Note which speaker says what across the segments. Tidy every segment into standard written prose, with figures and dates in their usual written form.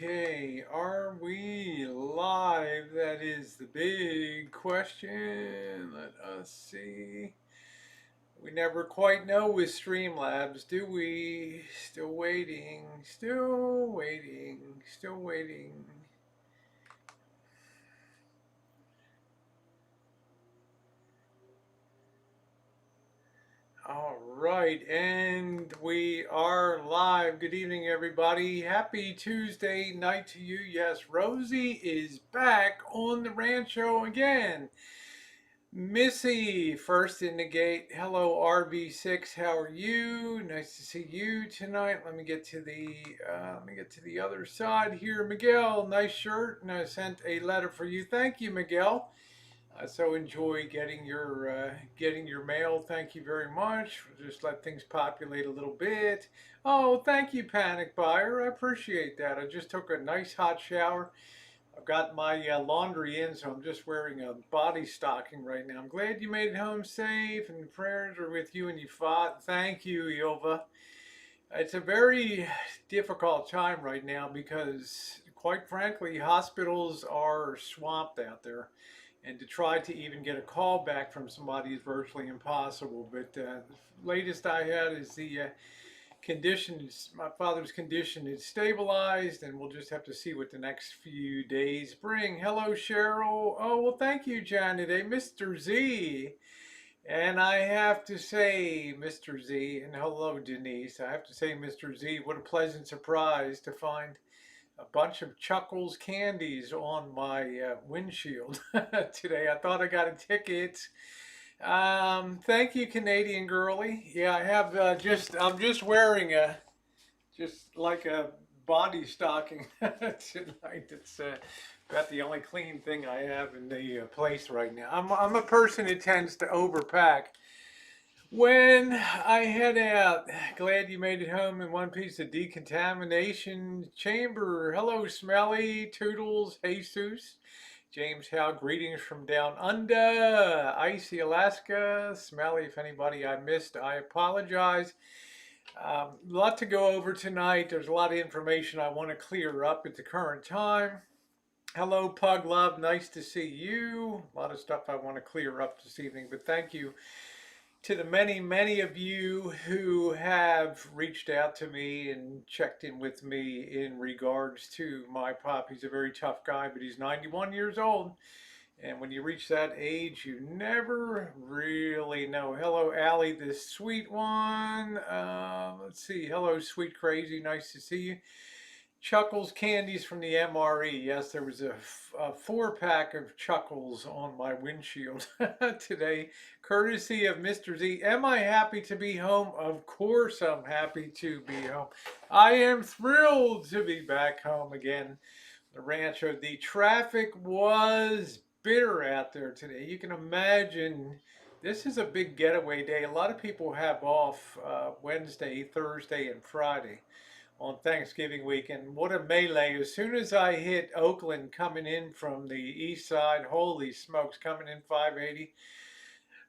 Speaker 1: Okay, are we live? That is the big question. Let us see. We never quite know with Streamlabs, do we? Still waiting, still waiting, still waiting. All right, and we are live. Good evening, everybody. Happy Tuesday night to you. Yes, Rosie is back on the Rancho again. Missy, first in the gate. Hello, RB6. How are you? Nice to see you tonight. Let me get to the other side here. Miguel, nice shirt, and I sent a letter for you. Thank you, Miguel. I so enjoy getting your mail. Thank you very much. Just let things populate a little bit. Oh, thank you, Panic Buyer. I appreciate that. I just took a nice hot shower. I've got my laundry in, so I'm just wearing a body stocking right now. I'm glad you made it home safe, and prayers are with you and you fought. Thank you, Ilva. It's a very difficult time right now because, quite frankly, hospitals are swamped out there. And to try to even get a call back from somebody is virtually impossible. But the latest I had is the my father's condition is stabilized, and we'll just have to see what the next few days bring. Hello, Cheryl. Oh, well, thank you, John, today. Mr. Z. And I have to say, Mr. Z, and hello, Denise. I have to say, Mr. Z, what a pleasant surprise to find a bunch of Chuckles candies on my windshield today. I thought I got a ticket. Thank you, Canadian girly. Yeah, I have I'm just wearing just like a body stocking tonight. It's about the only clean thing I have in the place right now. I'm a person who tends to overpack. When I head out, glad you made it home in one piece of decontamination chamber. Hello, Smelly, Toodles, Jesus. James Howe, greetings from down under, icy Alaska. Smelly, if anybody I missed, I apologize. A lot to go over tonight. There's a lot of information I want to clear up at the current time. Hello, Pug Love. Nice to see you. A lot of stuff I want to clear up this evening, but thank you to the many, many of you who have reached out to me and checked in with me in regards to my pop. He's a very tough guy, but he's 91 years old. And when you reach that age, you never really know. Hello, Allie, the sweet one. Let's see. Hello, sweet crazy. Nice to see you. Chuckles candies from the MRE. Yes, there was a 4-pack of Chuckles on my windshield today, courtesy of Mr. Z. Am I happy to be home? Of course I'm happy to be home. I am thrilled to be back home again. The Rancho. The traffic was bitter out there today. You can imagine this is a big getaway day. A lot of people have off Wednesday, Thursday, and Friday on Thanksgiving weekend. What a melee. As soon as I hit Oakland coming in from the east side, holy smokes, coming in 580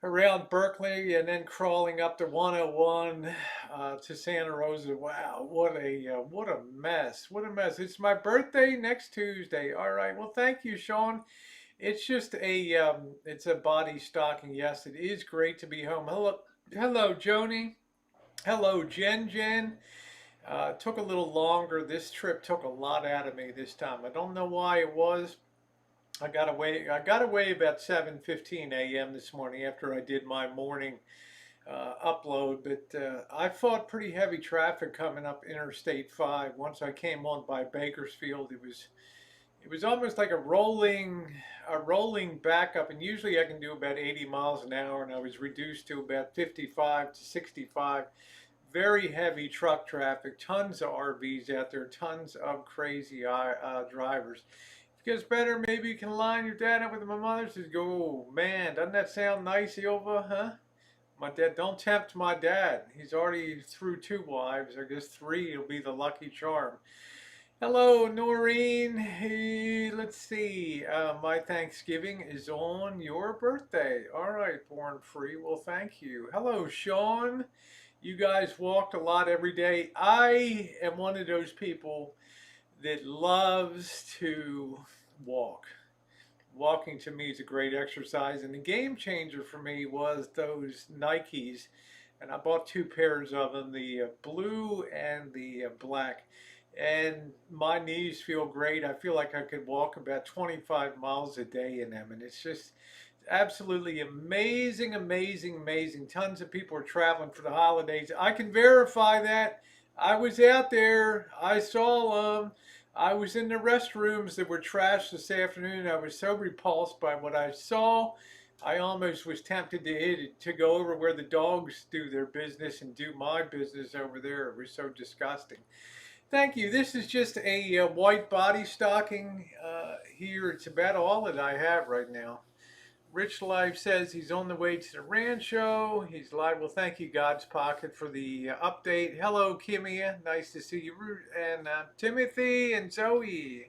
Speaker 1: around Berkeley and then crawling up to 101 to Santa Rosa. Wow, what a mess. What a mess. It's my birthday next Tuesday. All right. Well, thank you, Sean. It's just it's a body stocking. Yes, it is great to be home. Hello, Joni. Hello, Jen. Took a little longer. This trip took a lot out of me this time. I don't know why it was. I got away about 7:15 a.m. this morning after I did my morning upload, but I fought pretty heavy traffic coming up Interstate 5. Once I came on by Bakersfield, it was almost like a rolling backup, and usually I can do about 80 miles an hour, and I was reduced to about 55 to 65. Very heavy truck traffic, tons of RVs out there, tons of crazy drivers. If it gets better, maybe you can line your dad up with my mother. Says, go, oh, man, doesn't that sound nice, Ilva, huh? My dad, don't tempt my dad. He's already through 2 wives. I guess 3 will be the lucky charm. Hello, Noreen. Hey, let's see. My Thanksgiving is on your birthday. All right, Born Free. Well, thank you. Hello, Sean. You guys walked a lot every day. I am one of those people that loves to walk. Walking to me is a great exercise, and the game changer for me was those Nikes, and I bought two pairs of them, the blue and the black. And my knees feel great. I feel like I could walk about 25 miles a day in them, and it's just absolutely amazing, amazing, amazing. Tons of people are traveling for the holidays. I can verify that. I was out there. I saw them. I was in the restrooms that were trashed this afternoon. I was so repulsed by what I saw. I almost was tempted to hit it, to go over where the dogs do their business and do my business over there. It was so disgusting. Thank you. This is just a white body stocking here. It's about all that I have right now. Rich Life says he's on the way to the Rancho. He's live. Well, thank you, God's Pocket, for the update. Hello, Kimia. Nice to see you. And Timothy and Zoe.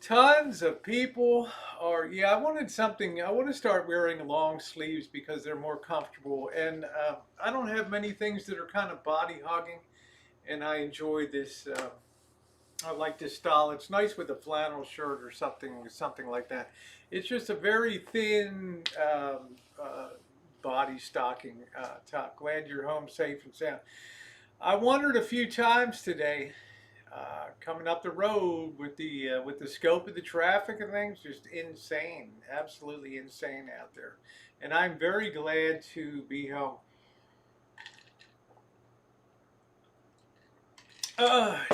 Speaker 1: Tons of people are, yeah, I wanted something. I want to start wearing long sleeves because they're more comfortable. And I don't have many things that are kind of body hugging. And I enjoy this. I like this style. It's nice with a flannel shirt or something like that. It's just a very thin body stocking top. Glad you're home safe and sound. I wondered a few times today, coming up the road with the scope of the traffic and things, just insane, absolutely insane out there. And I'm very glad to be home.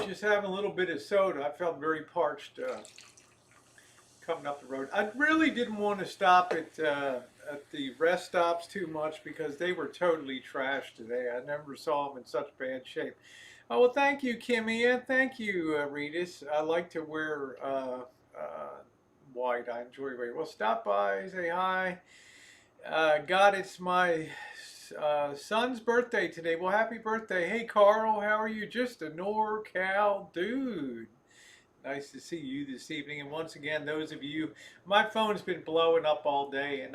Speaker 1: Just having a little bit of soda. I felt very parched coming up the road. I really didn't want to stop at the rest stops too much because they were totally trashed today. I never saw them in such bad shape. Oh, well, thank you, Kimmy, and thank you, Ritas. I like to wear white. I enjoy wearing. Well, stop by, say hi. God, it's my son's birthday today. Well, happy birthday. Hey, Carl, how are you? Just a NorCal dude. Nice to see you this evening. And once again, those of you, my phone's been blowing up all day, and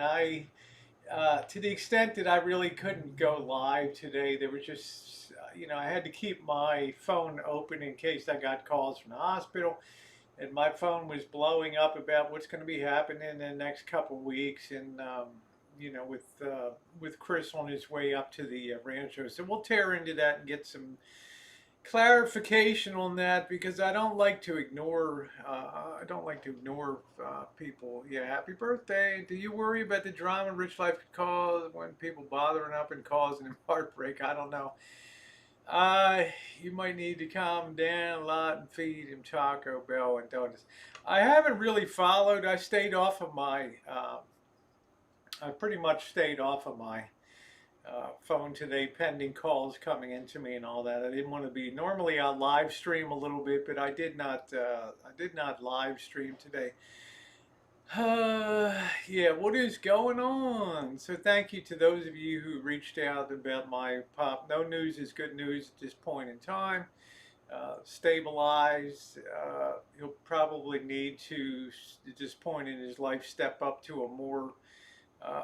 Speaker 1: to the extent that I really couldn't go live today, there was just, I had to keep my phone open in case I got calls from the hospital. And my phone was blowing up about what's going to be happening in the next couple of weeks, and with Chris on his way up to the Rancho. So we'll tear into that and get some clarification on that because I don't like to ignore. I don't like to ignore people. Yeah, happy birthday. Do you worry about the drama rich life could cause when people bothering up and causing him heartbreak? I don't know. Uh, you might need to calm down a lot and feed him Taco Bell and donuts. I haven't really followed. I stayed off of my. I pretty much stayed off of my phone today, pending calls coming into me and all that. I didn't want to be. Normally, I live stream a little bit, but I did not. I did not live stream today. Yeah, what is going on? So thank you to those of you who reached out about my pop. No news is good news at this point in time. Stabilize. He'll probably need to, at this point in his life, step up to a more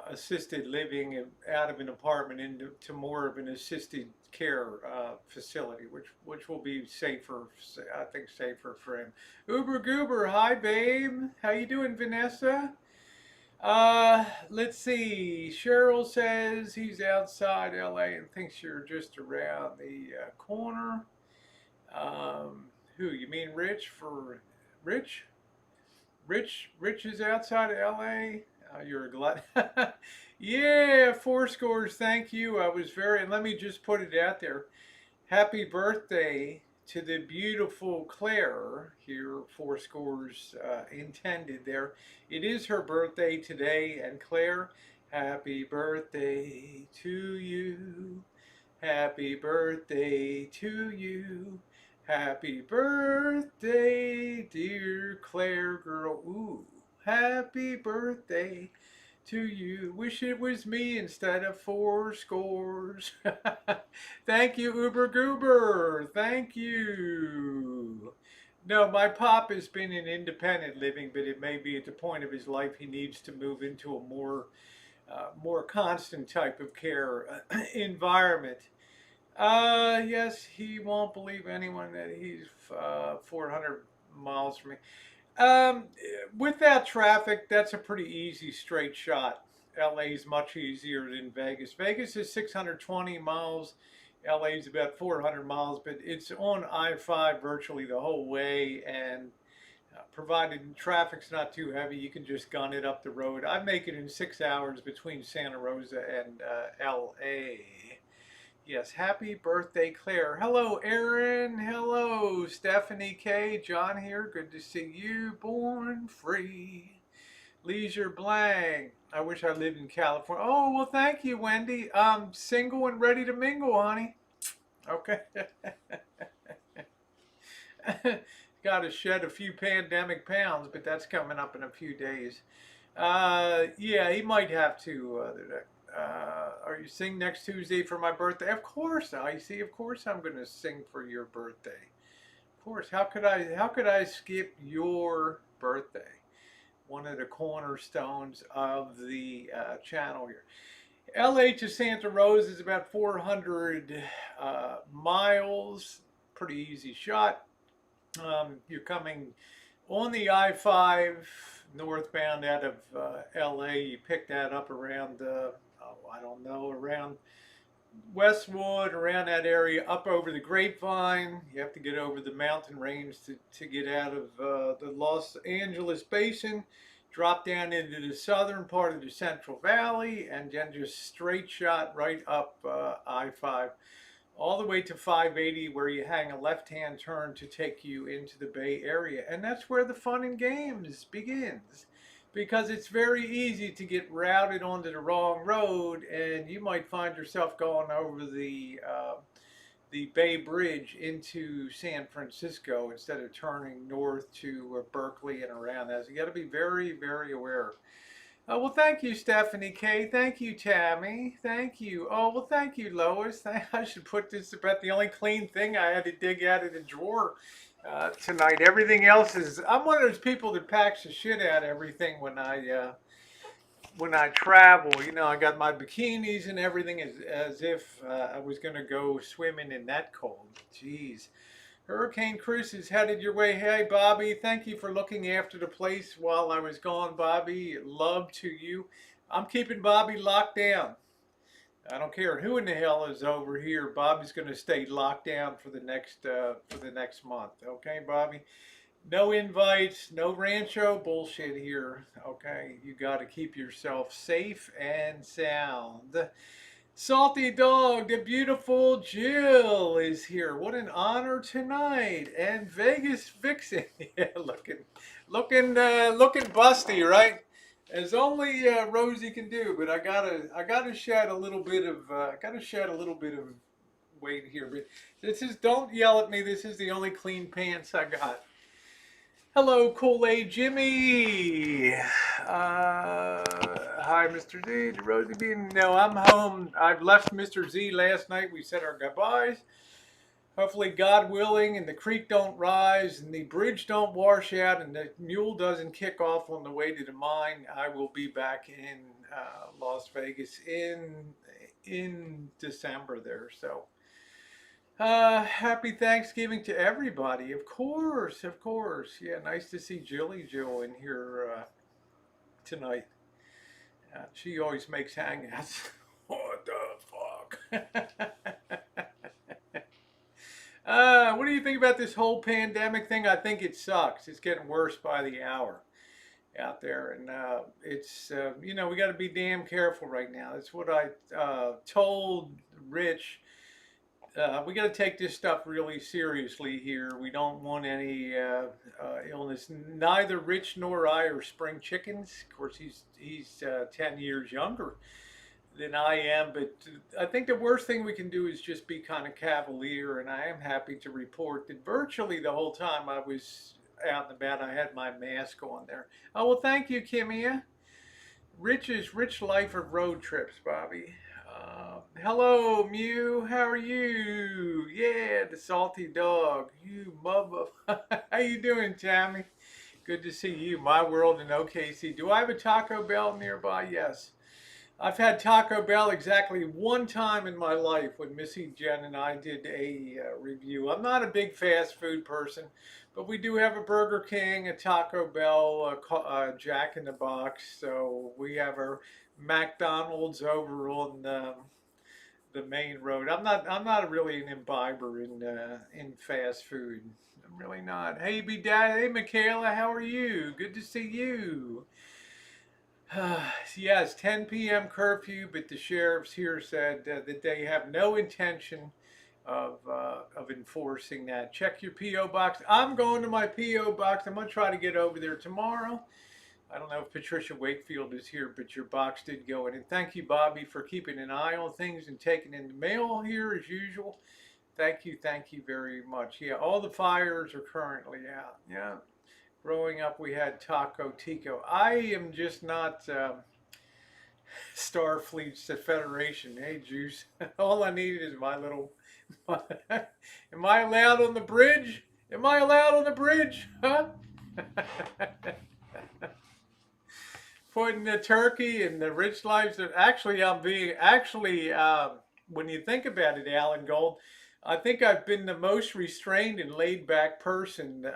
Speaker 1: assisted living out of an apartment into more of an assisted care facility, which will be safer. I think safer for him. Uber Goober, hi babe, how you doing, Vanessa? Let's see. Cheryl says he's outside LA and thinks you're just around the corner. Who you mean, Rich? For Rich? Rich is outside of LA. You're a glut. Yeah, four scores. Thank you. I was very, and let me just put it out there. Happy birthday to the beautiful Claire here. Four scores intended there. It is her birthday today, and Claire, happy birthday to you. Happy birthday to you. Happy birthday, dear Claire girl. Ooh, happy birthday to you. Wish it was me instead of four scores. Thank you, Uber Goober. Thank you. No, my pop has been in independent living, but it may be at the point of his life he needs to move into a more constant type of care environment. Yes, he won't believe anyone that he's 400 miles from me. Without traffic, that's a pretty easy straight shot. LA is much easier than Vegas. Vegas is 620 miles. LA is about 400 miles, but it's on I-5 virtually the whole way, and provided traffic's not too heavy, you can just gun it up the road. I make it in 6 hours between Santa Rosa and LA. Yes, happy birthday, Claire. Hello, Aaron. Hello, Stephanie K. John here. Good to see you. Born free. Leisure blank. I wish I lived in California. Oh, well, thank you, Wendy. I'm single and ready to mingle, honey. Okay. Got to shed a few pandemic pounds, but that's coming up in a few days. Yeah, he might have to. Are you sing next Tuesday for my birthday? Of course, I see. Of course, I'm going to sing for your birthday. Of course. How could I? How could I skip your birthday? One of the cornerstones of the channel here. LA to Santa Rosa is about 400 miles. Pretty easy shot. You're coming on the I-5 northbound out of LA. You pick that up around, I don't know, around Westwood, around that area, up over the Grapevine. You have to get over the mountain range to get out of the Los Angeles Basin, drop down into the southern part of the Central Valley, and then just straight shot right up I-5 all the way to 580, where you hang a left-hand turn to take you into the Bay Area. And that's where the fun and games begins, because it's very easy to get routed onto the wrong road, and you might find yourself going over the Bay Bridge into San Francisco instead of turning north to Berkeley and around that. So you got to be very, very aware. Well, thank you, Stephanie K. Thank you, Tammy. Thank you. Oh, well, thank you, Lois. I should put this about the only clean thing I had to dig out of the drawer tonight. Everything else is. I'm one of those people that packs the shit out of everything when I travel. You know, I got my bikinis and everything as if I was going to go swimming in that cold. Jeez. Hurricane Chris is headed your way. Hey, Bobby, thank you for looking after the place while I was gone, Bobby. Love to you. I'm keeping Bobby locked down. I don't care who in the hell is over here. Bobby's going to stay locked down for the next month. Okay, Bobby. No invites, no Rancho bullshit here. Okay, you got to keep yourself safe and sound. Salty Dog, the beautiful Jill is here. What an honor tonight. And Vegas Vixen, yeah, looking busty, right? As only Rosie can do. But I gotta shed a little bit of weight here. But this is, don't yell at me. This is the only clean pants I got. Hello, Kool-Aid Jimmy. Hi, Mr. Z. The Rosie Bean. No, I'm home. I've left Mr. Z last night. We said our goodbyes. Hopefully, God willing, and the creek don't rise, and the bridge don't wash out, and the mule doesn't kick off on the way to the mine. I will be back in Las Vegas in December there. So. Happy Thanksgiving to everybody. Of course, of course. Yeah, nice to see Jilly Jill in here tonight. She always makes hangouts. What the fuck? What do you think about this whole pandemic thing? I think it sucks. It's getting worse by the hour out there, and it's we got to be damn careful right now. That's what I told Rich. We got to take this stuff really seriously here. We don't want any illness. Neither Rich nor I are spring chickens. Of course, he's 10 years younger than I am, but I think the worst thing we can do is just be kind of cavalier. And I am happy to report that virtually the whole time I was out and about, I had my mask on there. Oh, well, thank you, Kimia. Rich life of road trips, Bobby. Hello, Mew. How are you? Yeah, the salty dog. You mother. How you doing, Tammy? Good to see you. My world in OKC. Do I have a Taco Bell nearby? Yes. I've had Taco Bell exactly one time in my life when Missy Jen and I did a review. I'm not a big fast food person, but we do have a Burger King, a Taco Bell, a Jack in the Box. So we have our McDonald's over on the main road. I'm not really an imbiber in fast food. I'm really not. Hey, B Dad. Hey, Michaela. How are you? Good to see you. Yes, 10 p.m. curfew, but the sheriffs here said that they have no intention of enforcing that. Check your P.O. box. I'm going to my P.O. box. I'm going to try to get over there tomorrow. I don't know if Patricia Wakefield is here, but your box did go in. And thank you, Bobby, for keeping an eye on things and taking in the mail here as usual. Thank you very much. Yeah, all the fires are currently out. Yeah. Growing up, we had Taco Tico. I am just not Starfleet's Federation. Hey, Juice. All I need is my little. Am I allowed on the bridge? Am I allowed on the bridge? Huh? Putting the turkey and the rich lives. Actually, I'm being actually. When you think about it, Alan Gold, I think I've been the most restrained and laid back person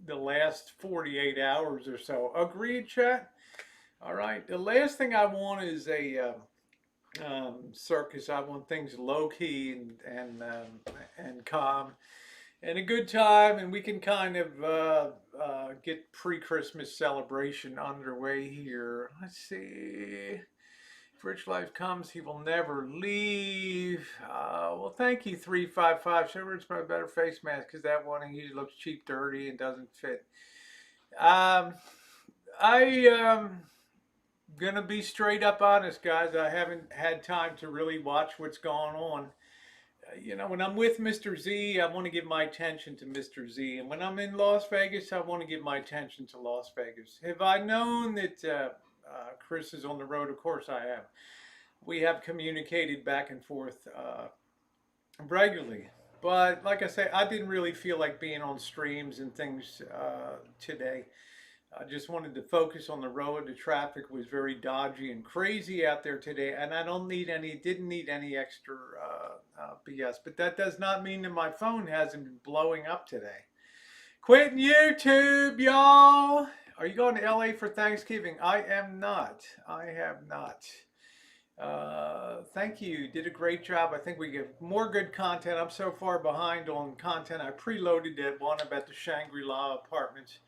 Speaker 1: the last 48 hours or so. Agreed, chat? All right. The last thing I want is a circus. I want things low key and calm and a good time, and we can kind of get pre-Christmas celebration underway here. Let's see. If Rich Life comes, he will never leave. Well, thank you, 355. Sure, it's my better face mask because that one usually looks cheap, dirty, and doesn't fit. Um, I gonna be straight up honest, guys. I haven't had time to really watch what's going on. When I'm with Mr. Z, I want to give my attention to Mr. Z, and when I'm in Las Vegas, I want to give my attention to Las Vegas. Have I known that Chris is on the road? Of course, I have. We have communicated back and forth regularly. But like I say, I didn't really feel like being on streams and things today. I just wanted to focus on the road. The traffic was very dodgy and crazy out there today, and I didn't need any extra BS. But that does not mean that my phone hasn't been blowing up today. Quitting YouTube, y'all. Are you going to LA for Thanksgiving? I am not. I have not. Thank you. Did a great job. I think we get more good content. I'm so far behind on content. I preloaded that one about the Shangri-La apartments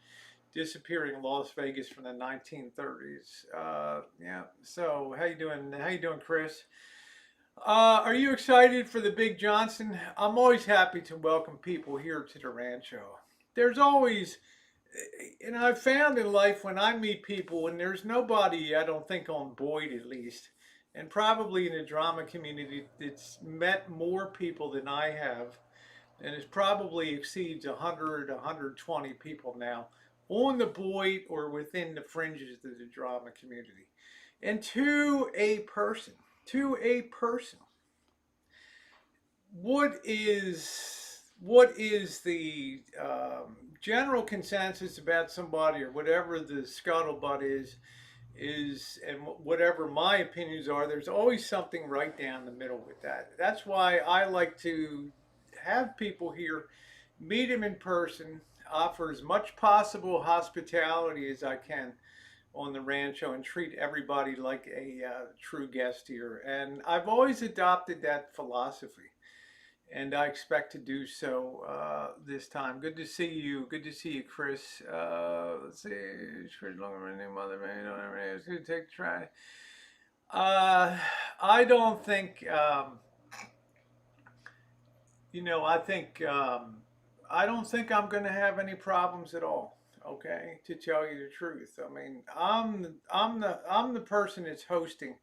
Speaker 1: disappearing in Las Vegas from the 1930s. Yeah. So how you doing? How you doing, Chris? Are you excited for the Big Johnson? I'm always happy to welcome people here to the Rancho. There's always, I've found in life when I meet people, and there's nobody I don't think on Boyd at least, and probably in the drama community that's met more people than I have, and it probably exceeds 100, 120 people now on the Boyd or within the fringes of the drama community. And to a person, what is the general consensus about somebody or whatever the scuttlebutt and whatever my opinions are, there's always something right down the middle with that. That's why I like to have people here, meet them in person, offer as much possible hospitality as I can on the Rancho, and treat everybody like a true guest here. And I've always adopted that philosophy, and I expect to do so this time. Good to see you. Good to see you, Chris. Let's see. Chris longer than mother man. It's gonna take a try. Uh, I don't think. I think. I don't think I'm going to have any problems at all. Okay, to tell you the truth. I mean, I'm the person that's hosting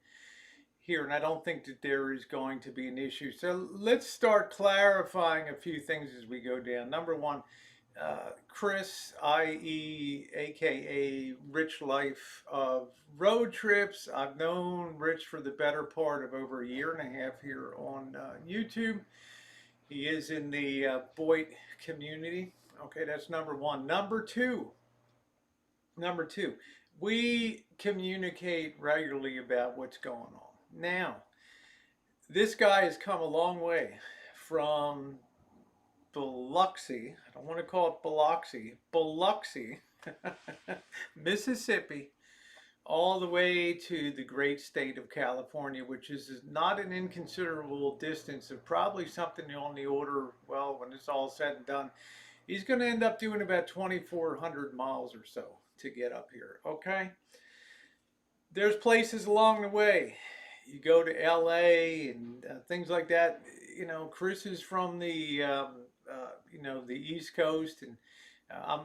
Speaker 1: here, and I don't think that there is going to be an issue. So let's start clarifying a few things as we go down. Number one, Chris, i.e., aka Rich Life of Road Trips. I've known Rich for the better part of over a year and a half here on YouTube. He is in the Boyd community. Okay, that's number one. Number two, We communicate regularly about what's going on. Now, this guy has come a long way from Biloxi. I don't want to call it Biloxi. Biloxi, Mississippi, all the way to the great state of California, which is not an inconsiderable distance of probably something on the order, well, when it's all said and done, he's going to end up doing about 2,400 miles or so to get up here. Okay? There's places along the way. You go to LA and things like that. You know, Chris is from the East Coast, and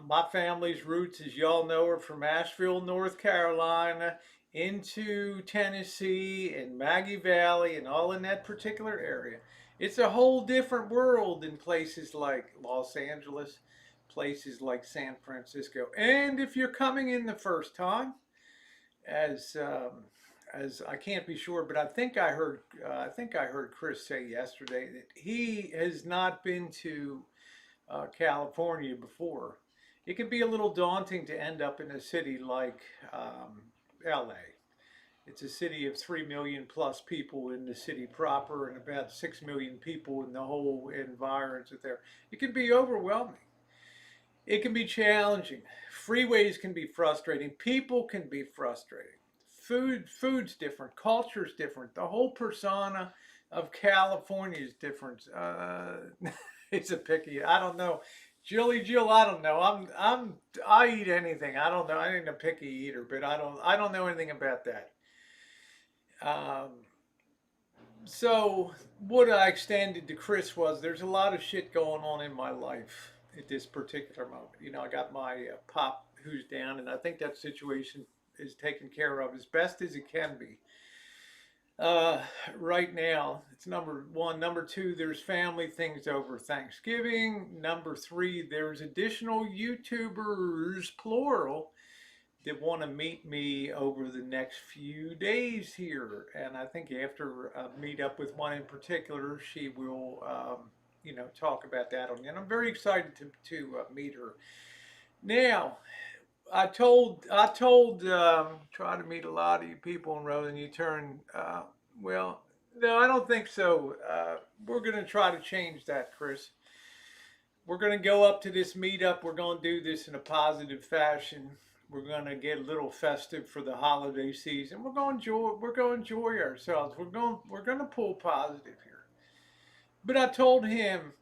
Speaker 1: my family's roots, as y'all know, are from Asheville, North Carolina, into Tennessee and Maggie Valley, and all in that particular area. It's a whole different world in places like Los Angeles, places like San Francisco. And if you're coming in the first time, as as I can't be sure, but I think I heard Chris say yesterday that he has not been to California before. It can be a little daunting to end up in a city like LA. It's a city of 3 million plus people in the city proper and about 6 million people in the whole environs there. It can be overwhelming. It can be challenging. Freeways can be frustrating. People can be frustrating. Food's different. Culture's different. The whole persona of California is different. It's a picky. I don't know. Jill, I don't know. I eat anything. I don't know. I ain't a picky eater, but I don't know anything about that. Um, so what I extended to Chris was there's a lot of shit going on in my life at this particular moment. You know, I got my pop who's down, and I think that situation is taken care of as best as it can be. Uh, right now, it's number one. Number two, there's family things over Thanksgiving. Number three, there's additional YouTubers, plural, that want to meet me over the next few days here. And I think after a meet up with one in particular, she will, talk about that on. And I'm very excited to meet her. Now, I told try to meet a lot of you people in Rose and you turn well, no, I don't think so. We're gonna try to change that, Chris. We're gonna go up to this meetup. We're gonna do this in a positive fashion. We're gonna get a little festive for the holiday season. We're gonna enjoy ourselves. We're gonna pull positive here. But I told him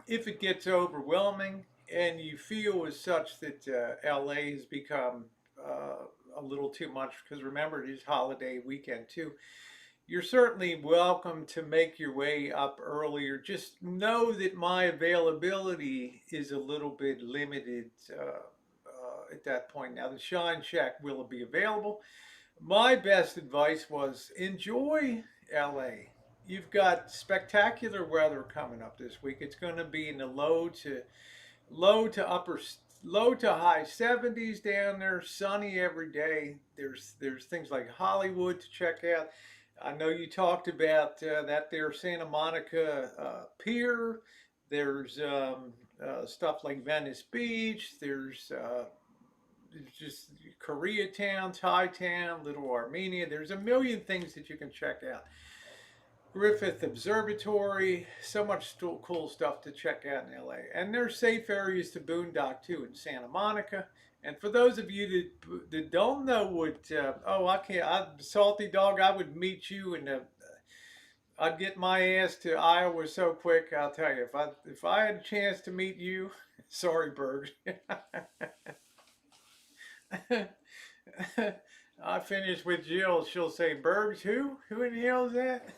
Speaker 1: if it gets overwhelming and you feel as such that LA has become a little too much, because remember it is holiday weekend too, you're certainly welcome to make your way up earlier. Just know that my availability is a little bit limited at that point. Now, the Shine Shack will be available. My best advice was enjoy LA. You've got spectacular weather coming up this week. It's going to be in the low to upper low to high 70s down there, sunny every day. There's things like Hollywood to check out. I know you talked about that there Santa Monica Pier. There's stuff like Venice Beach. There's just Koreatown, Thai Town, Little Armenia. There's a million things that you can check out. Griffith Observatory, so much cool stuff to check out in LA. And there's safe areas to boondock too in Santa Monica. And for those of you that don't know what, I can't, Salty Dog, I would meet you and I'd get my ass to Iowa so quick. I'll tell you, if I had a chance to meet you, sorry, Berg. I finish with Jill. She'll say, Bergs, who? Who in the hell is that?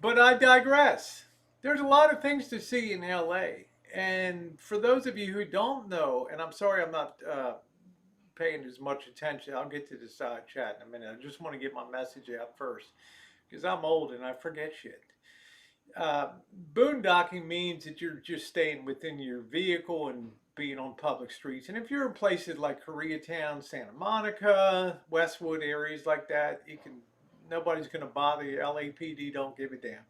Speaker 1: But I digress. There's a lot of things to see in LA. And for those of you who don't know, and I'm sorry I'm not paying as much attention, I'll get to the side chat in a minute. I just want to get my message out first because I'm old and I forget shit. Uh, Boondocking means that you're just staying within your vehicle and being on public streets. And if you're in places like Koreatown, Santa Monica, Westwood areas like that, nobody's going to bother you. LAPD don't give a damn.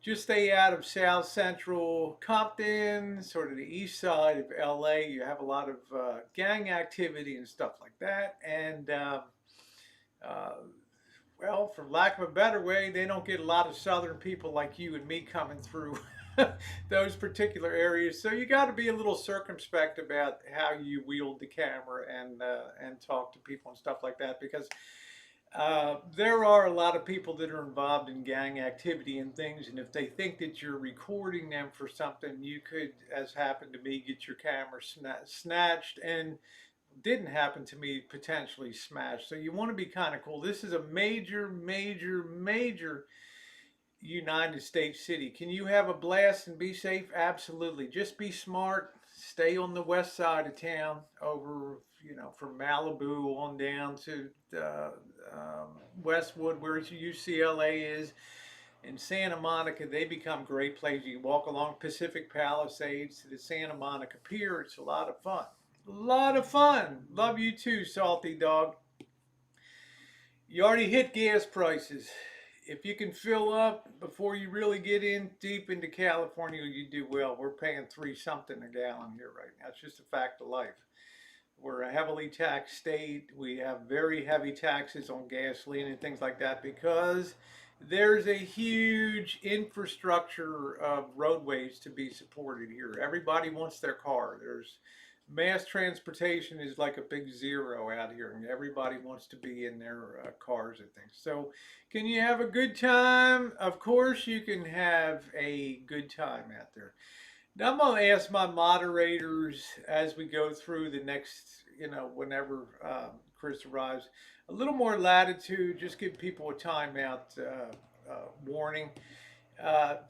Speaker 1: just stay out of South Central Compton, sort of the east side of LA. You have a lot of gang activity and stuff like that. And uh, well, for lack of a better way, they don't get a lot of Southern people like you and me coming through those particular areas. So you got to be a little circumspect about how you wield the camera and talk to people and stuff like that, because there are a lot of people that are involved in gang activity and things, and if they think that you're recording them for something, you could, as happened to me, get your camera snatched, and didn't happen to me, potentially smashed. So you want to be kind of cool. This is a major, major, major United States city. Can you have a blast and be safe? Absolutely. Just be smart. Stay on the west side of town, over, from Malibu on down to Westwood, where UCLA is, in Santa Monica. They become great places. You can walk along Pacific Palisades to the Santa Monica Pier. It's a lot of fun. A lot of fun. Love you too, Salty Dog. You already hit gas prices. If you can fill up before you really get in deep into California, you do well. We're paying three something a gallon here right now. It's just a fact of life. We're a heavily taxed state. We have very heavy taxes on gasoline and things like that, because there's a huge infrastructure of roadways to be supported here. Everybody wants their car. There's mass transportation is like a big zero out here, and everybody wants to be in their cars and things. So, can you have a good time? Of course, you can have a good time out there. Now, I'm going to ask my moderators as we go through the next, whenever Chris arrives, a little more latitude, just give people a timeout warning,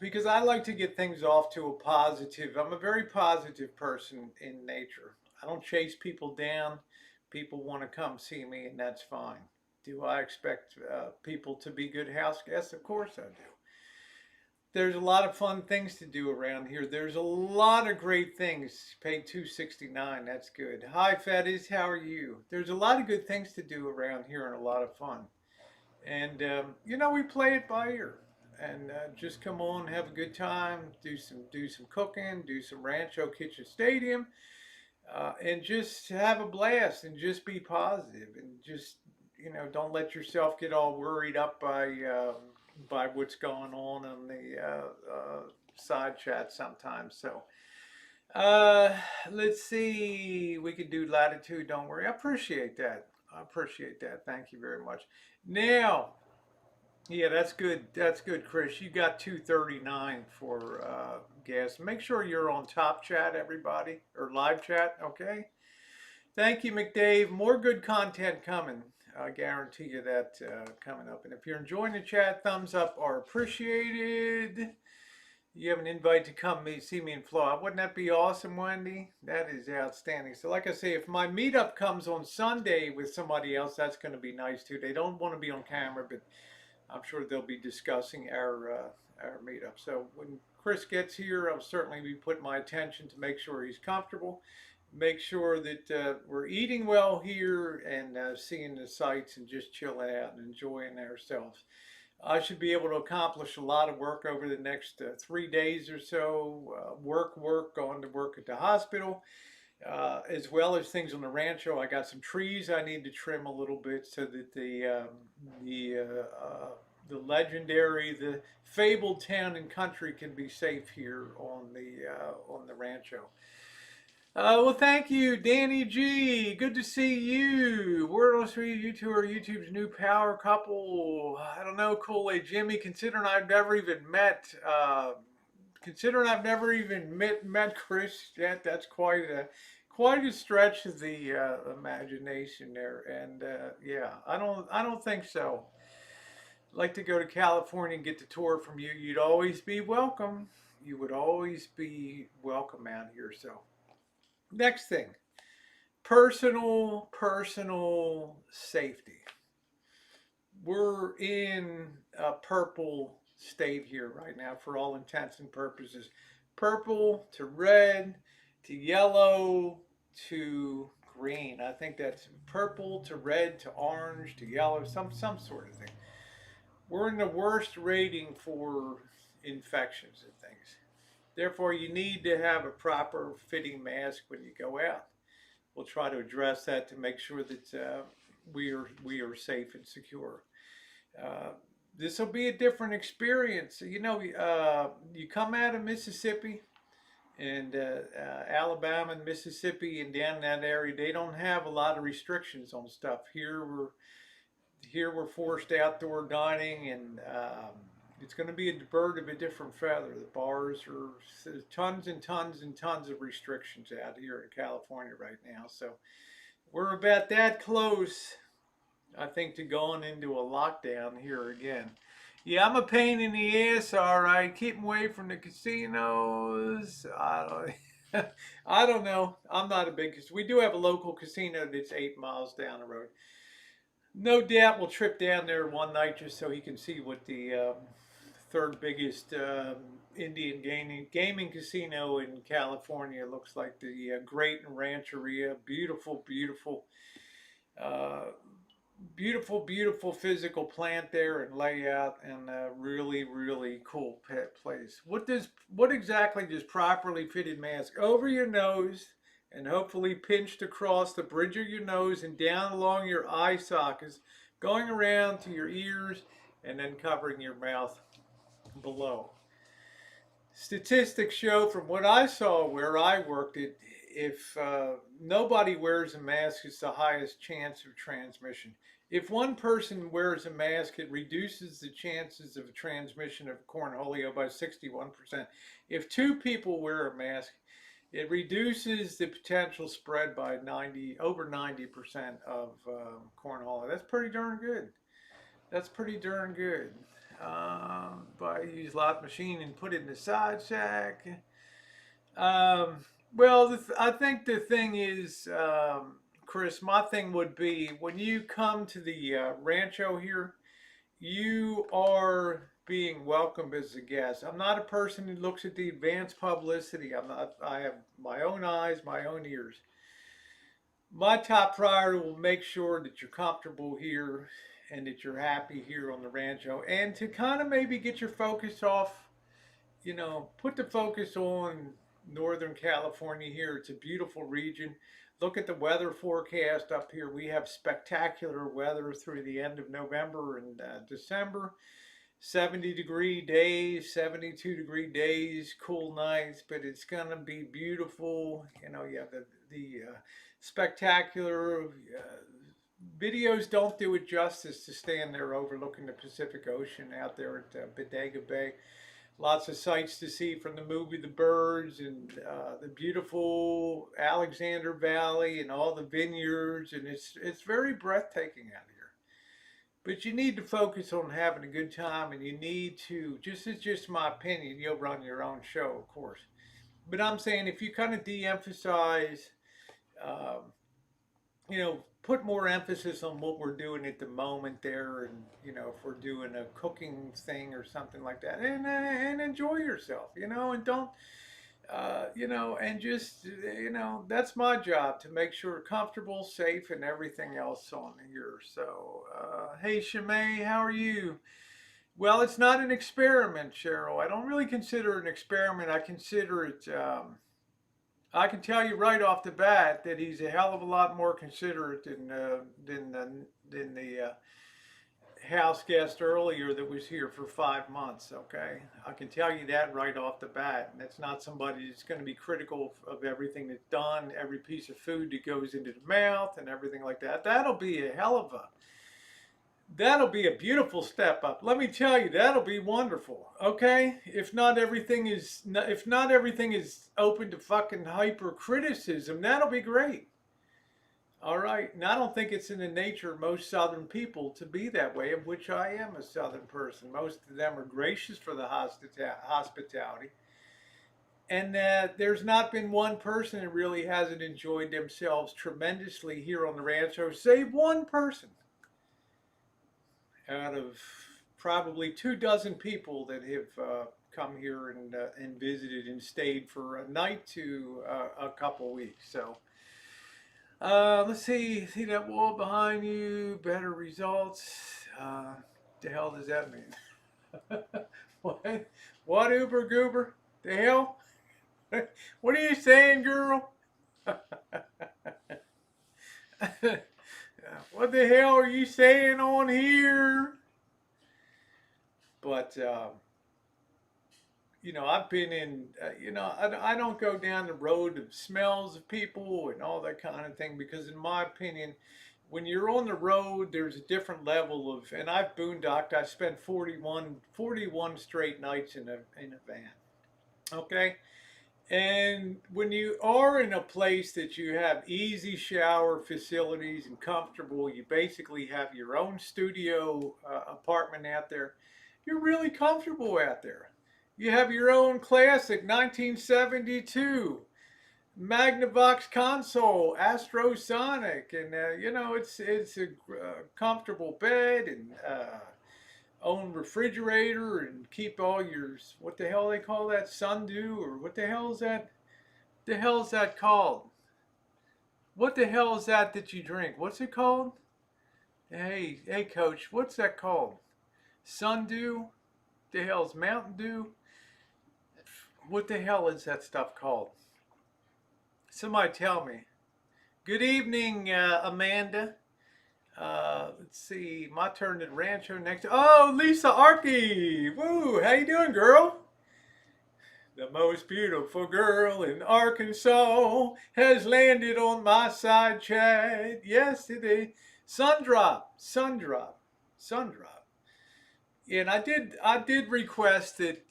Speaker 1: because I like to get things off to a positive. I'm a very positive person in nature. I don't chase people down. People want to come see me, and that's fine. Do I expect people to be good house guests? Of course I do. There's a lot of fun things to do around here. There's a lot of great things. Paid $2.69. That's good. Hi, Fetties. How are you? There's a lot of good things to do around here and a lot of fun. And we play it by ear. And just come on, have a good time, do some cooking, do some Rancho Kitchen Stadium, and just have a blast and just be positive, and just don't let yourself get all worried up by what's going on the side chat sometimes. So uh, let's see, we could do latitude. Don't worry, I appreciate that. I appreciate that. Thank you very much. Now, yeah, that's good. That's good, Chris. You got 239 for gas. Make sure you're on top chat, everybody, or live chat. Okay. Thank you, McDave. More good content coming. I guarantee you that coming up. And if you're enjoying the chat, thumbs up are appreciated. You have an invite to come see me in Florida. Wouldn't that be awesome, Wendy? That is outstanding. So, like I say, if my meetup comes on Sunday with somebody else, that's going to be nice too. They don't want to be on camera, but I'm sure they'll be discussing our meetup. So when Chris gets here, I'll certainly be putting my attention to make sure he's comfortable, make sure that we're eating well here, and seeing the sights and just chilling out and enjoying ourselves. I should be able to accomplish a lot of work over the next 3 days or so. Going to work at the hospital, as well as things on the rancho. I got some trees I need to trim a little bit so that the legendary, the fabled town and country can be safe here on the rancho. Well, thank you, Danny G. Good to see you. Word on you two are YouTube's new power couple. I don't know, Kool-Aid Jimmy. Considering I've never even met Chris yet, that's quite a stretch of the imagination there. And yeah, I don't think so. I'd like to go to California and get the tour from you. You'd always be welcome. You would always be welcome out here. So, next thing, personal safety. We're in a purple state here right now for all intents and purposes. Purple to red to yellow to green. I think that's purple to red to orange to yellow, some sort of thing. We're in the worst rating for infections and things. Therefore, you need to have a proper fitting mask when you go out. We'll try to address that to make sure that we are safe and secure. Uh, this will be a different experience. You come out of Mississippi and Alabama and Mississippi and down in that area, they don't have a lot of restrictions on stuff. Here we're forced outdoor dining, and it's going to be a bird of a different feather. The bars are tons and tons and tons of restrictions out here in California right now. So we're about that close, I think, to going into a lockdown here again. Yeah, I'm a pain in the ass. All right, keep away from the casinos. I don't know. I'm not a big. We do have a local casino that's 8 miles down the road. No doubt we'll trip down there one night just so he can see what the third biggest Indian gaming casino in California looks like. The Great and Rancheria. Beautiful, beautiful, uh, beautiful physical plant there and layout, and a really, really cool pet place. What exactly does properly fitted mask over your nose and hopefully pinched across the bridge of your nose and down along your eye sockets, going around to your ears and then covering your mouth below? Statistics show from what I saw where I worked it, if nobody wears a mask, it's the highest chance of transmission. If one person wears a mask, it reduces the chances of transmission of cornholio by 61%. If two people wear a mask, it reduces the potential spread by over 90% of cornholio. That's pretty darn good. That's pretty darn good. But I use lot machine and put it in the side shack. Um, well, I think the thing is, Chris, my thing would be when you come to the Rancho here, you are being welcomed as a guest. I'm not a person who looks at the advanced publicity. I'm not. I have my own eyes, my own ears. My top priority will make sure that you're comfortable here and that you're happy here on the Rancho, and to kind of maybe get your focus off, put the focus on Northern California here. It's a beautiful region. Look at the weather forecast up here. We have spectacular weather through the end of November and December. 70-degree days, 72-degree days, cool nights, but it's going to be beautiful. You have the spectacular videos don't do it justice to stand there overlooking the Pacific Ocean out there at Bodega Bay. Lots of sights to see from the movie The Birds, and the beautiful Alexander Valley and all the vineyards, and it's very breathtaking out here. But you need to focus on having a good time, and you need to, just it's just my opinion, you'll run your own show, of course. But I'm saying if you kind of de-emphasize, um, put more emphasis on what we're doing at the moment there, and if we're doing a cooking thing or something like that, and enjoy yourself, and don't, and just, that's my job to make sure comfortable, safe, and everything else on here. So, hey, Shimei, how are you? Well, it's not an experiment, Cheryl. I don't really consider it an experiment. I consider it. I can tell you right off the bat that he's a hell of a lot more considerate than the house guest earlier that was here for 5 months. Okay, I can tell you that right off the bat. And that's not somebody that's going to be critical of everything that's done, every piece of food that goes into the mouth, and everything like that. That'll be a beautiful step up. Let me tell you, that'll be wonderful. Okay, if not everything is open to fucking hyper criticism, that'll be great. All right, and I don't think it's in the nature of most Southern people to be that way, of which I am a Southern person. Most of them are gracious for the hospitality, and there's not been one person that really hasn't enjoyed themselves tremendously here on the Rancho, save one person out of probably 2 dozen people that have come here and visited and stayed for a night to a couple weeks. So let's see that wall behind you. Better results. The hell does that mean? What? What Uber Goober? The hell? What are you saying, girl? What the hell are you saying on here? But I've been in. I don't go down the road of smells of people and all that kind of thing because, in my opinion, when you're on the road, there's a different level of. And I've boondocked. I spent 41 straight nights in a van. Okay. And when you are in a place that you have easy shower facilities and comfortable, you basically have your own studio apartment out there. You're really comfortable out there. You have your own classic 1972 Magnavox console, Astrosonic, and it's a comfortable bed and own refrigerator and keep all your what the hell they call that sundew or what the hell is that? The hell is that called? What the hell is that you drink? What's it called? Hey, coach, what's that called? Sundew? The hell's Mountain Dew? What the hell is that stuff called? Somebody tell me. Good evening, Amanda. Let's see. My turn at Rancho next. Oh, Lisa Arky. Woo! How you doing, girl? The most beautiful girl in Arkansas has landed on my side chat yesterday. Sundrop, Sundrop, Sundrop. And I did request that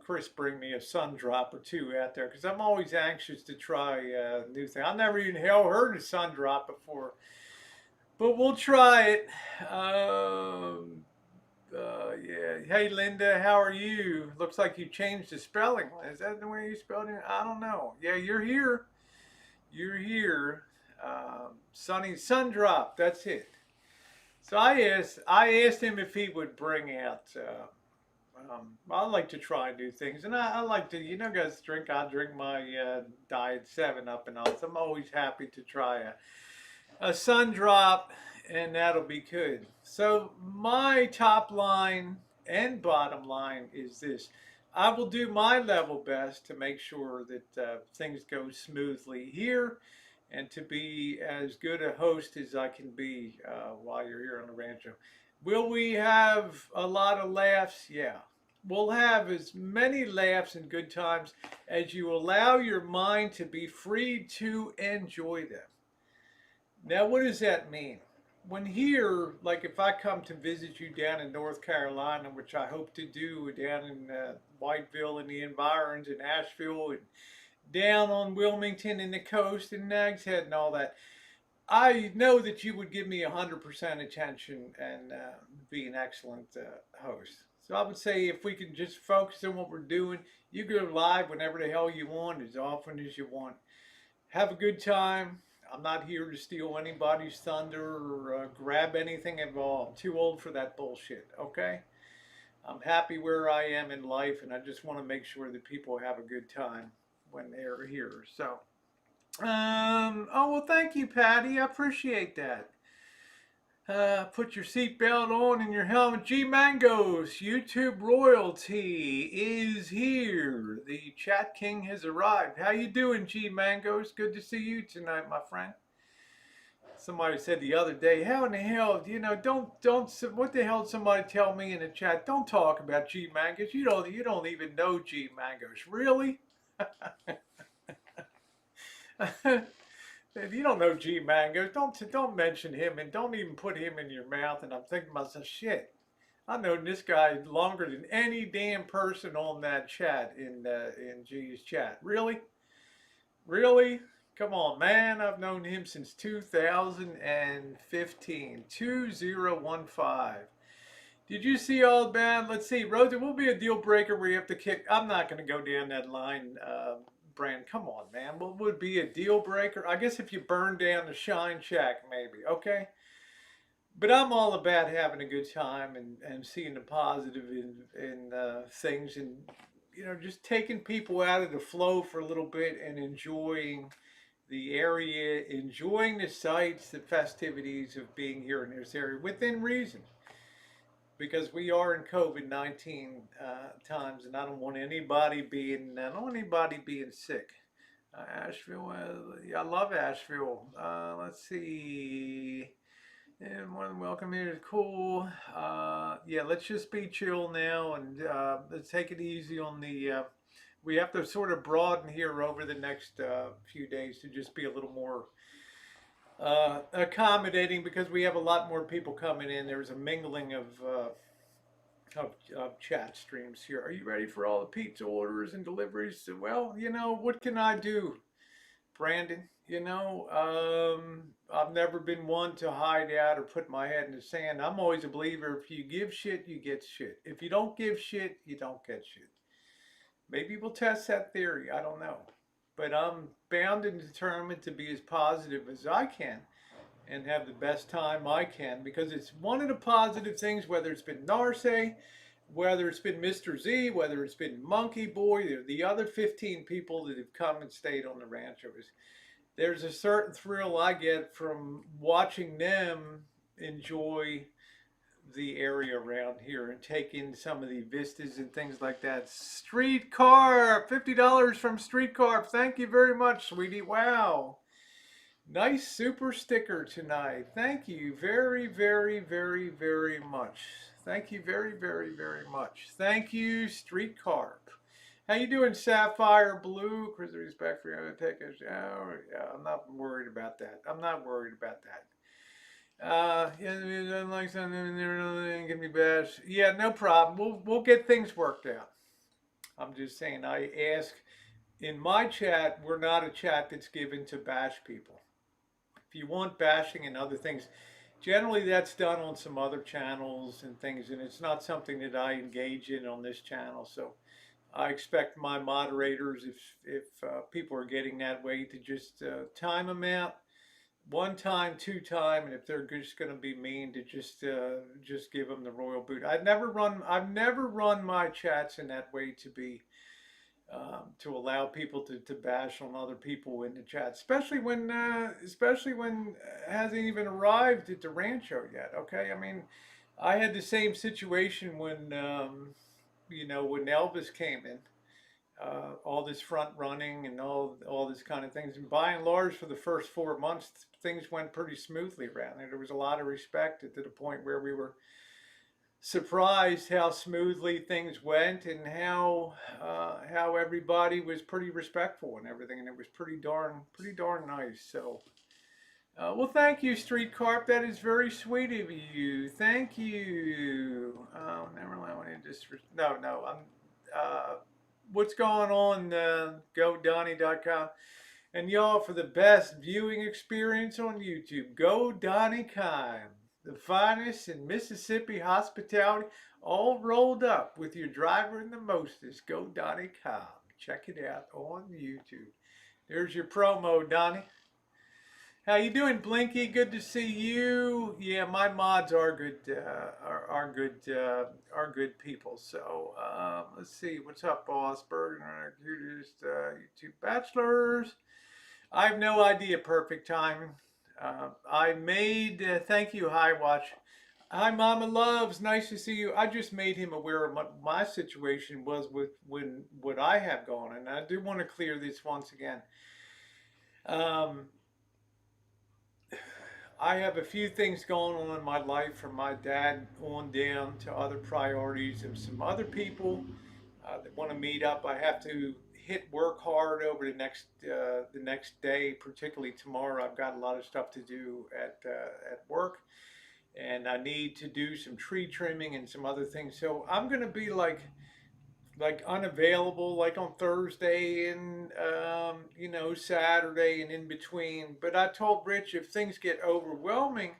Speaker 1: Chris bring me a sun drop or two out there because I'm always anxious to try new things. I never even hell heard of sun drop before, but we'll try it. Yeah. Hey, Linda, how are you? Looks like you changed the spelling. Is that the way you spelled it? I don't know. Yeah, you're here. You're here. Sunny Sundrop. That's it. So I asked him if he would bring out. I like to try new things, and I like to, guys drink. I drink my Diet 7 Up and all. So I'm always happy to try a sun drop, and that'll be good. So my top line and bottom line is this. I will do my level best to make sure that things go smoothly here and to be as good a host as I can be while you're here on the Rancho. Will we have a lot of laughs? Yeah. We'll have as many laughs and good times as you allow your mind to be free to enjoy them. Now, what does that mean? When here, like if I come to visit you down in North Carolina, which I hope to do down in Whiteville and the environs and Asheville and down on Wilmington and the coast and Nags Head and all that, I know that you would give me 100% attention and be an excellent host. So I would say if we can just focus on what we're doing, you go live whenever the hell you want, as often as you want. Have a good time. I'm not here to steal anybody's thunder or grab anything at all. I'm too old for that bullshit, okay? I'm happy where I am in life, and I just want to make sure that people have a good time when they're here. So, oh, well, thank you, Patty. I appreciate that. Put your seatbelt on and your helmet. G Mangos, YouTube royalty is here. The chat king has arrived. How you doing, G Mangos? Good to see you tonight, my friend. Somebody said the other day, how in the hell, don't, what the hell did somebody tell me in the chat? Don't talk about G Mangos. You don't even know G Mangos. Really? If you don't know G Mango, don't mention him and don't even put him in your mouth. And I'm thinking to myself, shit, I've known this guy longer than any damn person on that chat in G's chat. Really, really, come on, man. I've known him since 2015, 2015. Did you see all bad? Let's see, Rosa. Will be a deal breaker where you have to kick. I'm not going to go down that line. Brand, come on, man. What would be a deal breaker? I guess if you burn down the Shine Shack, maybe. Okay. But I'm all about having a good time and seeing the positive in things and, just taking people out of the flow for a little bit and enjoying the area, enjoying the sights, the festivities of being here in this area within reason. because we are in COVID-19 times, and I don't want anybody being sick. Asheville, yeah, I love Asheville. Let's see. And more than welcome here is cool. Yeah, let's just be chill now and let's take it easy on the. We have to sort of broaden here over the next few days to just be a little more accommodating because we have a lot more people coming in. There's a mingling of chat streams here. Are you ready for all the pizza orders and deliveries? Well, what can I do, Brandon? I've never been one to hide out or put my head in the sand. I'm always a believer if you give shit, you get shit. If you don't give shit, you don't get shit. Maybe we'll test that theory. I don't know. But I'm bound and determined to be as positive as I can and have the best time I can because it's one of the positive things, whether it's been Narse, whether it's been Mr. Z, whether it's been Monkey Boy, or the other 15 people that have come and stayed on the Rancho. There's a certain thrill I get from watching them enjoy the area around here and take in some of the vistas and things like that. Streetcar, $50 from Streetcar. Thank you very much, sweetie. Wow. Nice super sticker tonight. Thank you very, very, very, very much. Thank you very, very, very much. Thank you, Street Carp. How you doing, Sapphire Blue? Chris, respect for you to take a shower. Yeah, I'm not worried about that. I'm not worried about that. Yeah, like something can be bad. Yeah, no problem. We'll get things worked out. I'm just saying. I ask in my chat. We're not a chat that's given to bash people. If you want bashing and other things, generally that's done on some other channels and things, and it's not something that I engage in on this channel. So I expect my moderators, if people are getting that way, to just time them out, one time, two time, and if they're just going to be mean, to just give them the royal boot. I've never run my chats in that way to allow people to bash on other people in the chat, especially when it hasn't even arrived at the Rancho yet. Okay, I mean, I had the same situation when Elvis came in, all this front running and all this kind of things, and by and large, for the first 4 months, things went pretty smoothly around there. There was a lot of respect to the point where we were surprised how smoothly things went and how everybody was pretty respectful and everything, and it was pretty darn nice. So, well, thank you, Street Carp. That is very sweet of you. Thank you. Never mind. No, no. What's going on? GoDonnie.com. And y'all, for the best viewing experience on YouTube, go Donnie Kime, the finest in Mississippi hospitality, all rolled up with your driver and the mostest. Go Donnie Kime. Check it out on YouTube. There's your promo, Donnie. How you doing, Blinky? Good to see you. Yeah, my mods are good, are good people. So let's see, what's up, Boss Burger? Cutest YouTube bachelors. I have no idea. Perfect timing. I made. Thank you, Hi Watch. Hi, Mama Loves. Nice to see you. I just made him aware of what my situation was with when what I have going, and I do want to clear this once again. Um, I have a few things going on in my life, from my dad on down to other priorities and some other people that want to meet up. I have to hit work hard over the next day, particularly tomorrow. I've got a lot of stuff to do at work, and I need to do some tree trimming and some other things. So I'm going to be like unavailable, like on Thursday and Saturday and in between. But I told Rich, if things get overwhelming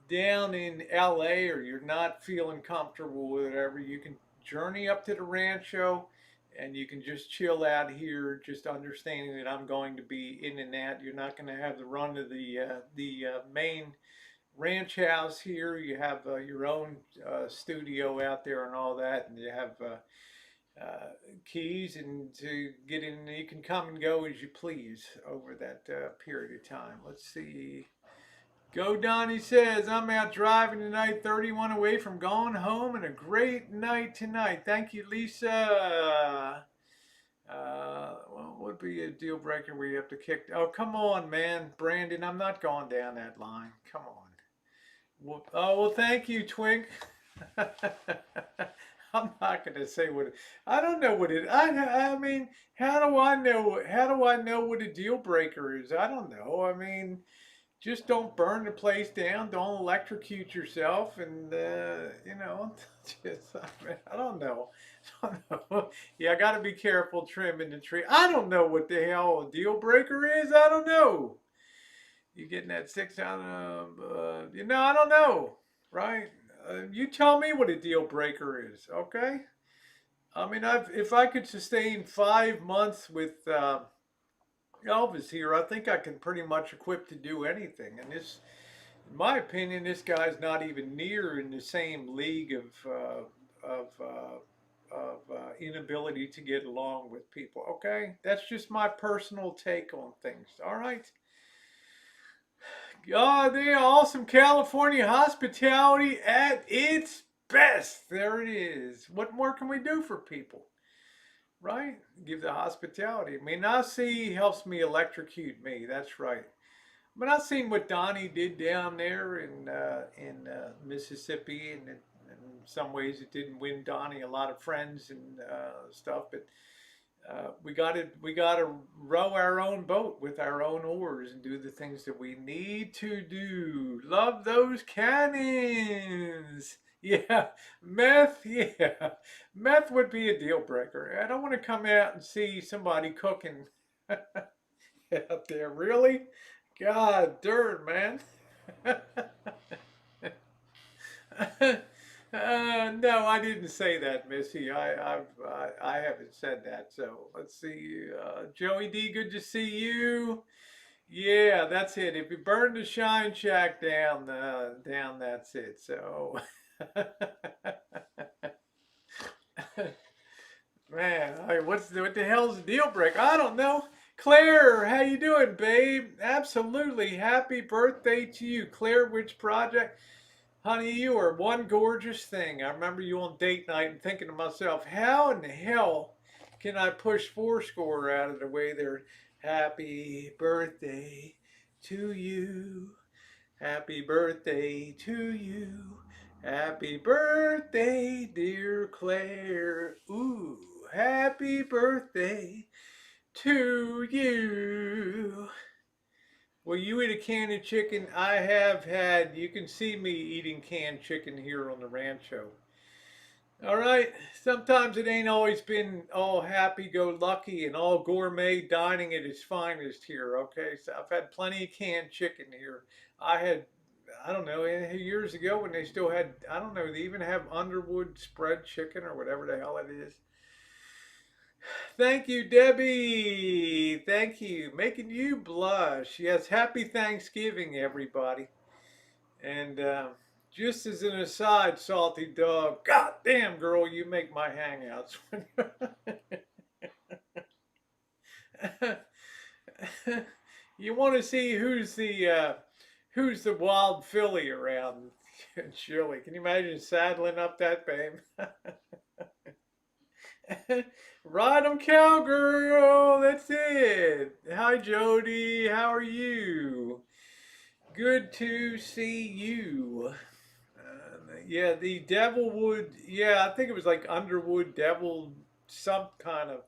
Speaker 1: down in LA, or you're not feeling comfortable with whatever, you can journey up to the Rancho and you can just chill out here, just understanding that I'm going to be in and out. You're not going to have the run of the main ranch house here. You have your own studio out there and all that, and you have keys, and to get in, you can come and go as you please over that period of time. Let's see. Go Donnie says, I'm out driving tonight, 31 away from going home, and a great night tonight. Thank you, Lisa. Well, what would be a deal breaker where you have to kick? Oh, come on, man. Brandon, I'm not going down that line. Come on. Well, oh, well, thank you, Twink. I'm not going to say what it, I don't know what it, I mean, how do I know what a deal breaker is? I don't know. I mean, just don't burn the place down. Don't electrocute yourself, and just I don't know. I don't know. Yeah, I got to be careful trimming the tree. I don't know what the hell a deal breaker is. I don't know. You getting that 6 out of? I don't know. Right? You tell me what a deal breaker is. Okay. I mean, if I could sustain 5 months with Elvis here, I think I can pretty much equip to do anything. And this, in my opinion, this guy's not even near in the same league of inability to get along with people. Okay, that's just my personal take on things. All right. God, they awesome California hospitality at its best. There it is. What more can we do for people? Right? Give the hospitality. I mean, I see helps me electrocute me. That's right. But I've seen what Donnie did down there in Mississippi, and in some ways it didn't win Donnie a lot of friends and stuff. But we got to row our own boat with our own oars and do the things that we need to do. Love those cannons. Yeah, meth. Yeah, meth would be a deal breaker. I don't want to come out and see somebody cooking out there. Really? God darn, man. No, I didn't say that, Missy. I haven't said that. So let's see. Joey D, good to see you. Yeah, that's it. If you burn the Shine Shack down, that's it. So, man, what the hell's the deal breaker? I don't know. Claire, how you doing, babe? Absolutely. Happy birthday to you, Claire. Which project? Honey, you are one gorgeous thing. I remember you on date night and thinking to myself, how in the hell can I push fourscore out of the way there? Happy birthday to you. Happy birthday to you. Happy birthday, dear Claire. Ooh, happy birthday to you. Will you eat a can of chicken? I have had, you can see me eating canned chicken here on the Rancho. All right, sometimes it ain't always been all happy-go-lucky and all gourmet dining at its finest here, okay? So I've had plenty of canned chicken here. I had, I don't know, years ago when they still had, I don't know, they even have Underwood spread chicken or whatever the hell it is. Thank you, Debbie. Thank you. Making you blush. Yes, happy Thanksgiving, everybody. And just as an aside, Salty Dog, God damn, girl, you make my hangouts. You want to see who's the wild filly around Chile? Can you imagine saddling up that babe? Ride 'em, cowgirl. That's it. Hi, Jody. How are you? Good to see you. Yeah, the Devilwood. Yeah, I think it was like Underwood Devil, some kind of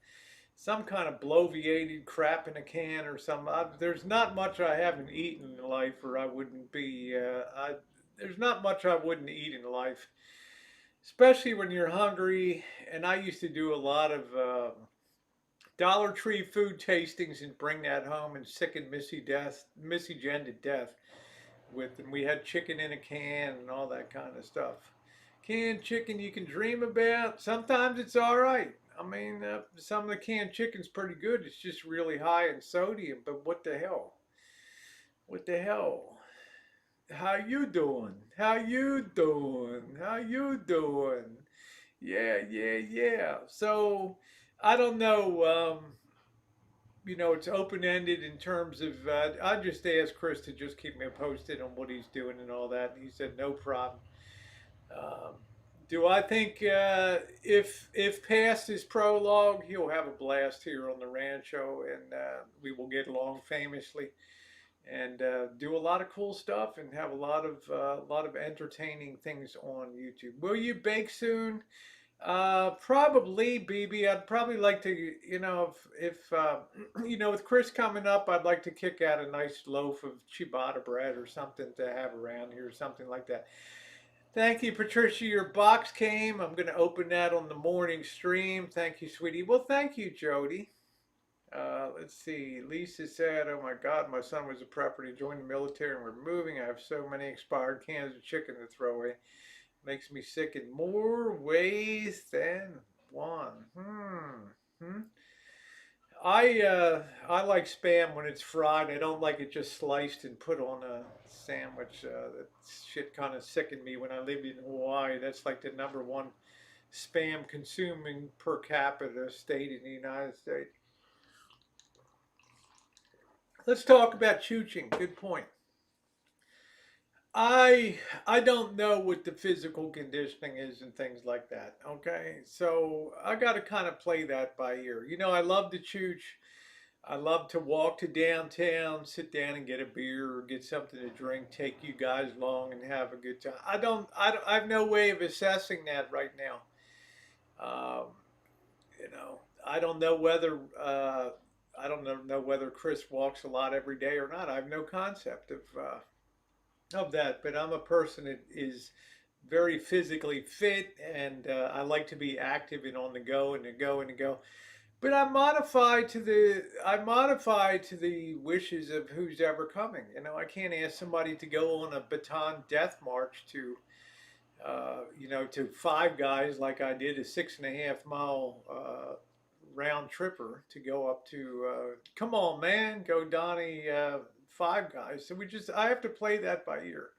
Speaker 1: bloviated crap in a can or something. There's not much I haven't eaten in life, or I wouldn't be. There's not much I wouldn't eat in life, especially when you're hungry. And I used to do a lot of Dollar Tree food tastings and bring that home and sicken Missy Jen to death with. And we had chicken in a can and all that kind of stuff. Canned chicken you can dream about. Sometimes it's all right. I mean, some of the canned chicken's pretty good. It's just really high in sodium. But what the hell? What the hell? How you doing? How you doing? How you doing? Yeah, yeah, yeah. So I don't know. it's open ended in terms of. I just asked Chris to just keep me posted on what he's doing and all that. And he said no problem. Um, do I think if past his prologue, he'll have a blast here on the Rancho, and we will get along famously, and do a lot of cool stuff, and have a lot of entertaining things on YouTube. Will you bake soon? Probably, BB. I'd probably like to, if with Chris coming up, I'd like to kick out a nice loaf of ciabatta bread or something to have around here, something like that. Thank you, Patricia. Your box came. I'm going to open that on the morning stream. Thank you, sweetie. Well, thank you, Jody. Let's see. Lisa said, "Oh my God, my son was a prepper to join the military, and we're moving. I have so many expired cans of chicken to throw away. Makes me sick in more ways than one." Hmm. I like spam when it's fried. I don't like it just sliced and put on a sandwich. That shit kind of sickened me when I lived in Hawaii. That's like the number one spam consuming per capita state in the United States. Let's talk about chooching. Good point. I don't know what the physical conditioning is and things like that. Okay, so I got to kind of play that by ear. I love to chooch. I love to walk to downtown, sit down and get a beer or get something to drink, take you guys along and have a good time. I have no way of assessing that right now. Um, I don't know whether Chris walks a lot every day or not. I have no concept of that, but I'm a person that is very physically fit, and I like to be active and on the go and to go and to go. But I modify to the wishes of who's ever coming. I can't ask somebody to go on a Baton death march to Five Guys like I did a 6.5 mile round tripper to go up to. Come on, man, go Donnie. Five Guys. So I have to play that by ear.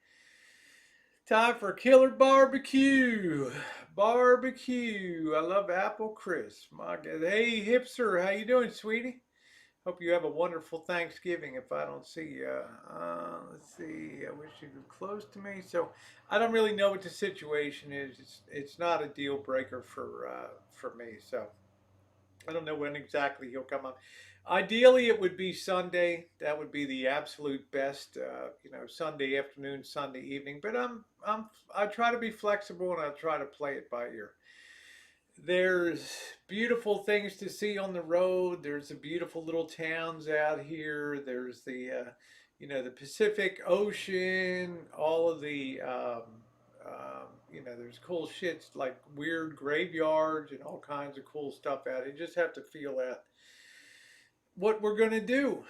Speaker 1: Time for killer barbecue. Barbecue. I love apple crisp. My God. Hey, hipster, how you doing, sweetie? Hope you have a wonderful Thanksgiving. If I don't see you, let's see. I wish you were close to me. So I don't really know what the situation is. It's not a deal breaker for me. So I don't know when exactly he'll come up. Ideally, it would be Sunday. That would be the absolute best. Sunday afternoon, Sunday evening. But I try to be flexible and I try to play it by ear. There's beautiful things to see on the road. There's the beautiful little towns out here. There's the Pacific Ocean. All of there's cool shits like weird graveyards and all kinds of cool stuff out. You just have to feel out what we're gonna do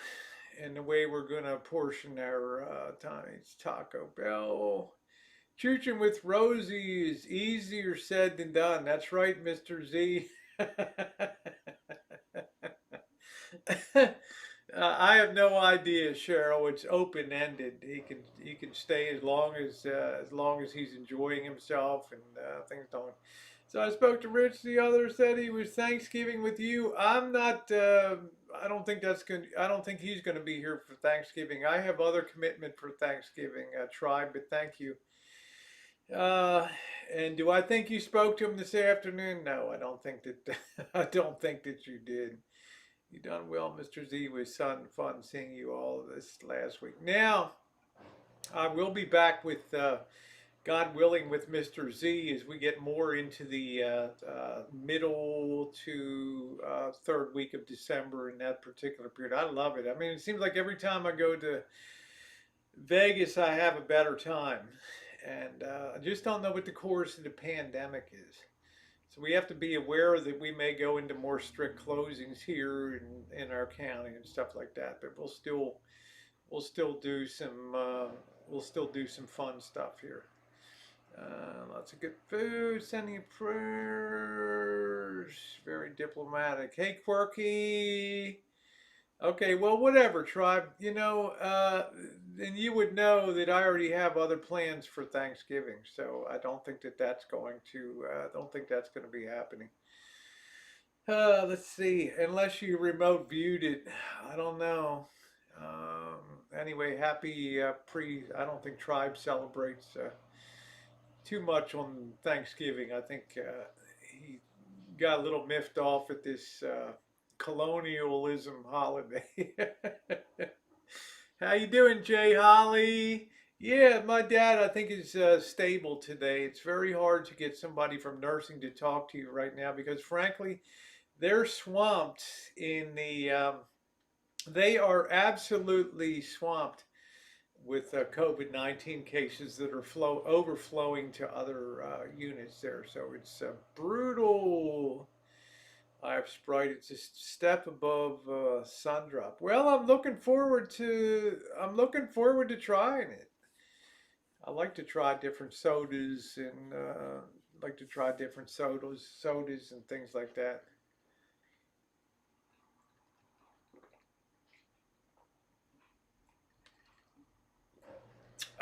Speaker 1: and the way we're gonna portion our time. It's Taco Bell. Chooching with Rosie is easier said than done. That's right, Mr. Z. I have no idea, Cheryl. It's open ended. He can stay as long as he's enjoying himself and things don't. So I spoke to Rich the other. Said he was Thanksgiving with you. I'm not. I don't think that's going. I don't think he's going to be here for Thanksgiving. I have other commitment for Thanksgiving, tribe. But thank you. Uh, and do I think you spoke to him this afternoon? No, I don't think that. I don't think that you did. You done well, Mr. Z. It was fun seeing you all this last week. Now, I will be back with, God willing, with Mr. Z as we get more into the middle to third week of December in that particular period. I love it. I mean, it seems like every time I go to Vegas, I have a better time. And I just don't know what the course of the pandemic is. So we have to be aware that we may go into more strict closings here in our county and stuff like that. But we'll still do some fun stuff here. Lots of good food. Sending you prayers. Very diplomatic. Hey, Quirky. Okay, well, whatever, tribe. Then you would know that I already have other plans for Thanksgiving, so I don't think that that's going to. I don't think that's going to be happening. Let's see. Unless you remote viewed it, I don't know. Anyway, happy pre. I don't think Tribe celebrates too much on Thanksgiving. I think he got a little miffed off at this colonialism holiday. How you doing, Jay Holly? Yeah, my dad, I think, is stable today. It's very hard to get somebody from nursing to talk to you right now because, frankly, they're swamped in the. They are absolutely swamped with COVID-19 cases that are overflowing to other units there. So it's brutal. I have Sprite. It's just a step above Sundrop. Well, I'm looking forward to trying it. I like to try different sodas and like to try different sodas and things like that.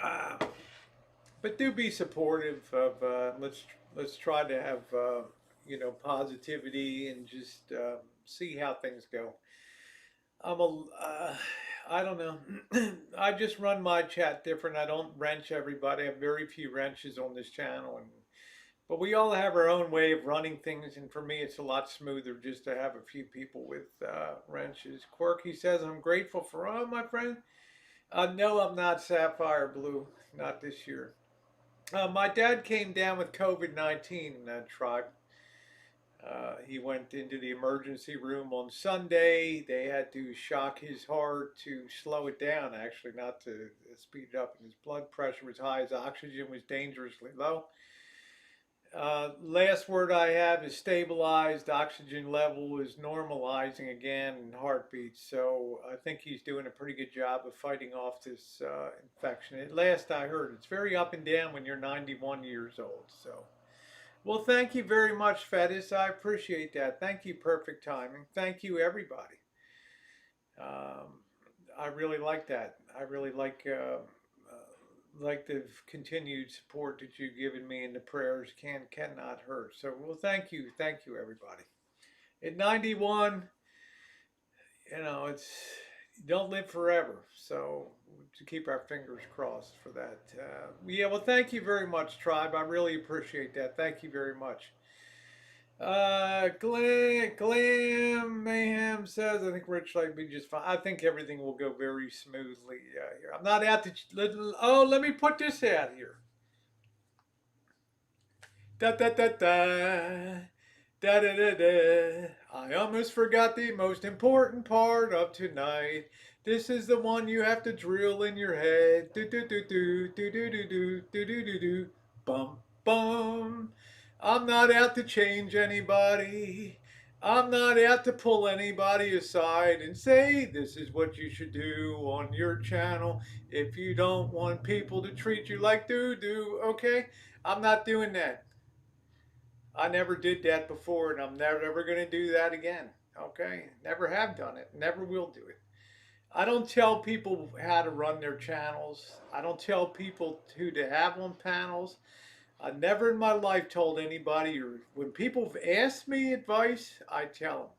Speaker 1: Uh, but do be supportive of let's try to have positivity and just see how things go. I'm a I don't know. I just run my chat different. I don't wrench everybody. I have very few wrenches on this channel, and but we all have our own way of running things. And for me, it's a lot smoother just to have a few people with wrenches. Quirky says, "I'm grateful for all my friend." No, I'm not Sapphire Blue. Not this year. My dad came down with COVID-19, Tribe. He went into the emergency room on Sunday. They had to shock his heart to slow it down, actually, not to speed it up. And his blood pressure was high. His oxygen was dangerously low. Last word I have is stabilized. Oxygen level is normalizing again in heartbeats. So I think he's doing a pretty good job of fighting off this infection. At last I heard, it's very up and down when you're 91 years old. So, well, thank you very much, Fettis. I appreciate that. Thank you, perfect timing. Thank you, everybody. Um, I really like that. I really like the continued support that you've given me, and the prayers cannot hurt. So, well, thank you, everybody. At 91, it's you don't live forever, so to keep our fingers crossed for that. Yeah, well, thank you very much, Tribe. I really appreciate that. Thank you very much. Glam Mayhem says, I think Rich like be just fine. I think everything will go very smoothly here. I'm not out to. Let me put this out here. Da da da da. Da da da da. I almost forgot the most important part of tonight. This is the one you have to drill in your head. Do do do do do do do do do do do do. Bum bum. I'm not out to change anybody. I'm not out to pull anybody aside and say this is what you should do on your channel if you don't want people to treat you like doo doo. Okay, I'm not doing that. I never did that before, and I'm never ever going to do that again. Okay? Never have done it. Never will do it. I don't tell people how to run their channels. I don't tell people who to have on panels. I never in my life told anybody, or when people have asked me advice, I tell them.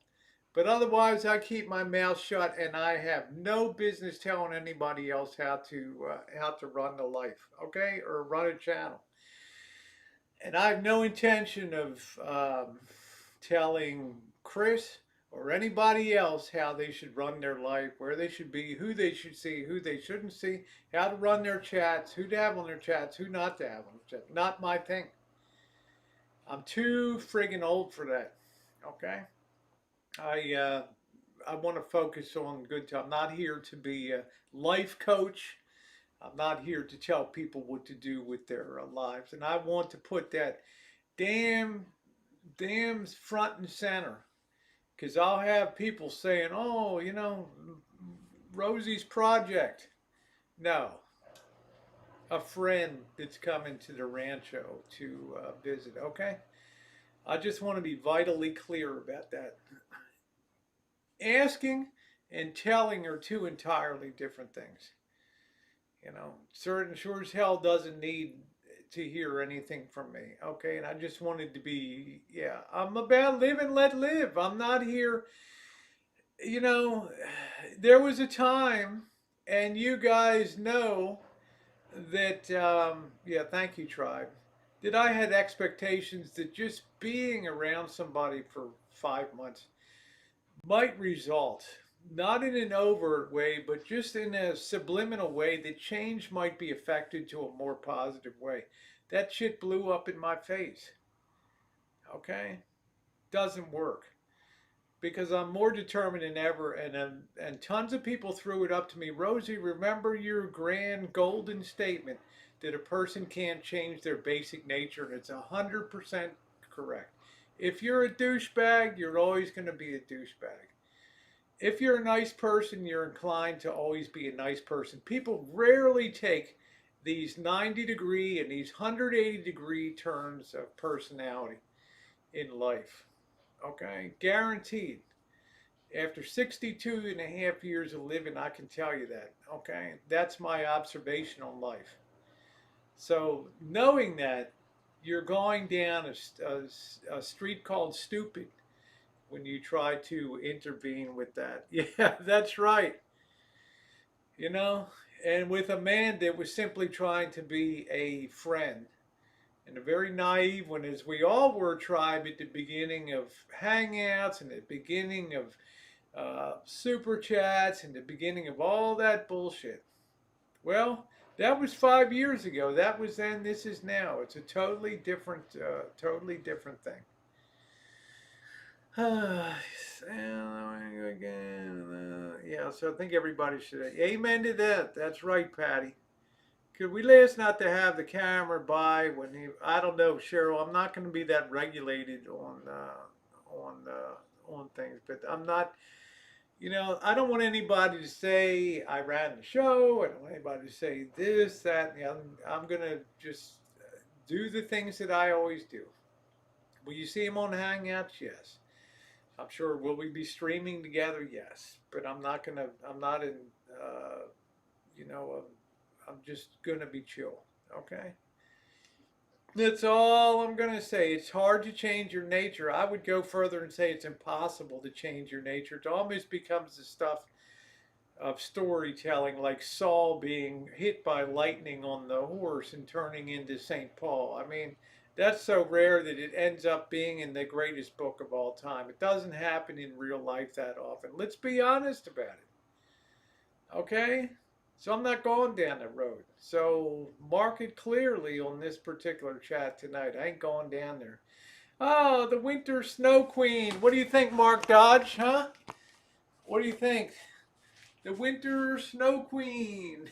Speaker 1: But otherwise, I keep my mouth shut, and I have no business telling anybody else how to run the life, okay, or run a channel. And I have no intention of telling Chris or anybody else how they should run their life, where they should be, who they should see, who they shouldn't see, how to run their chats, who to have on their chats, who not to have on their chats. Not my thing. I'm too friggin' old for that. Okay? I uh, I want to focus on good time. I'm not here to be a life coach. I'm not here to tell people what to do with their lives. And I want to put that damn, damn front and center. Because I'll have people saying, oh, Rosie's project. No, a friend that's coming to the Rancho to visit. Okay? I just want to be vitally clear about that. Asking and telling are two entirely different things. Certain sure as hell doesn't need to hear anything from me. Okay, and I just wanted to be, yeah, I'm about live and let live. I'm not here, you know, there was a time, and you guys know that, yeah, thank you, tribe, that I had expectations that just being around somebody for 5 months might result, not in an overt way, but just in a subliminal way, that change might be affected to a more positive way. That shit blew up in my face. Okay? Doesn't work. Because I'm more determined than ever, and tons of people threw it up to me. Rosie, remember your grand golden statement that a person can't change their basic nature, and it's 100% correct. If you're a douchebag, you're always going to be a douchebag. If you're a nice person, you're inclined to always be a nice person. People rarely take these 90-degree and these 180-degree turns of personality in life. Okay? Guaranteed. After 62 and a half years of living, I can tell you that. Okay? That's my observation on life. So, knowing that, you're going down a street called stupid when you try to intervene with that. Yeah, that's right. You know, and with a man that was simply trying to be a friend, and a very naive one, as we all were, tribe, at the beginning of hangouts and the beginning of super chats and the beginning of all that bullshit. Well, that was 5 years ago. That was then. This is now. It's a totally different thing. Yeah, so I think everybody should amen to that. That's right, Patty. Could we last not to have the camera by when he? I don't know, Cheryl. I'm not going to be that regulated on things, but I'm not. You know, I don't want anybody to say I ran the show. I don't want anybody to say this, that, and the other. I'm going to just do the things that I always do. Will you see him on Hangouts? Yes. I'm sure. Will we be streaming together? Yes. But I'm not gonna. I'm not in. Uh, you know. I'm just gonna be chill. Okay. That's all I'm gonna say. It's hard to change your nature. I would go further and say it's impossible to change your nature. It almost becomes the stuff of storytelling, like Saul being hit by lightning on the horse and turning into St. Paul. I mean, that's so rare that it ends up being in the greatest book of all time. It doesn't happen in real life that often. Let's be honest about it. Okay? So I'm not going down the road. So mark it clearly on this particular chat tonight. I ain't going down there. Oh, the winter snow queen. What do you think, Mark Dodge? Huh? What do you think? The winter snow queen.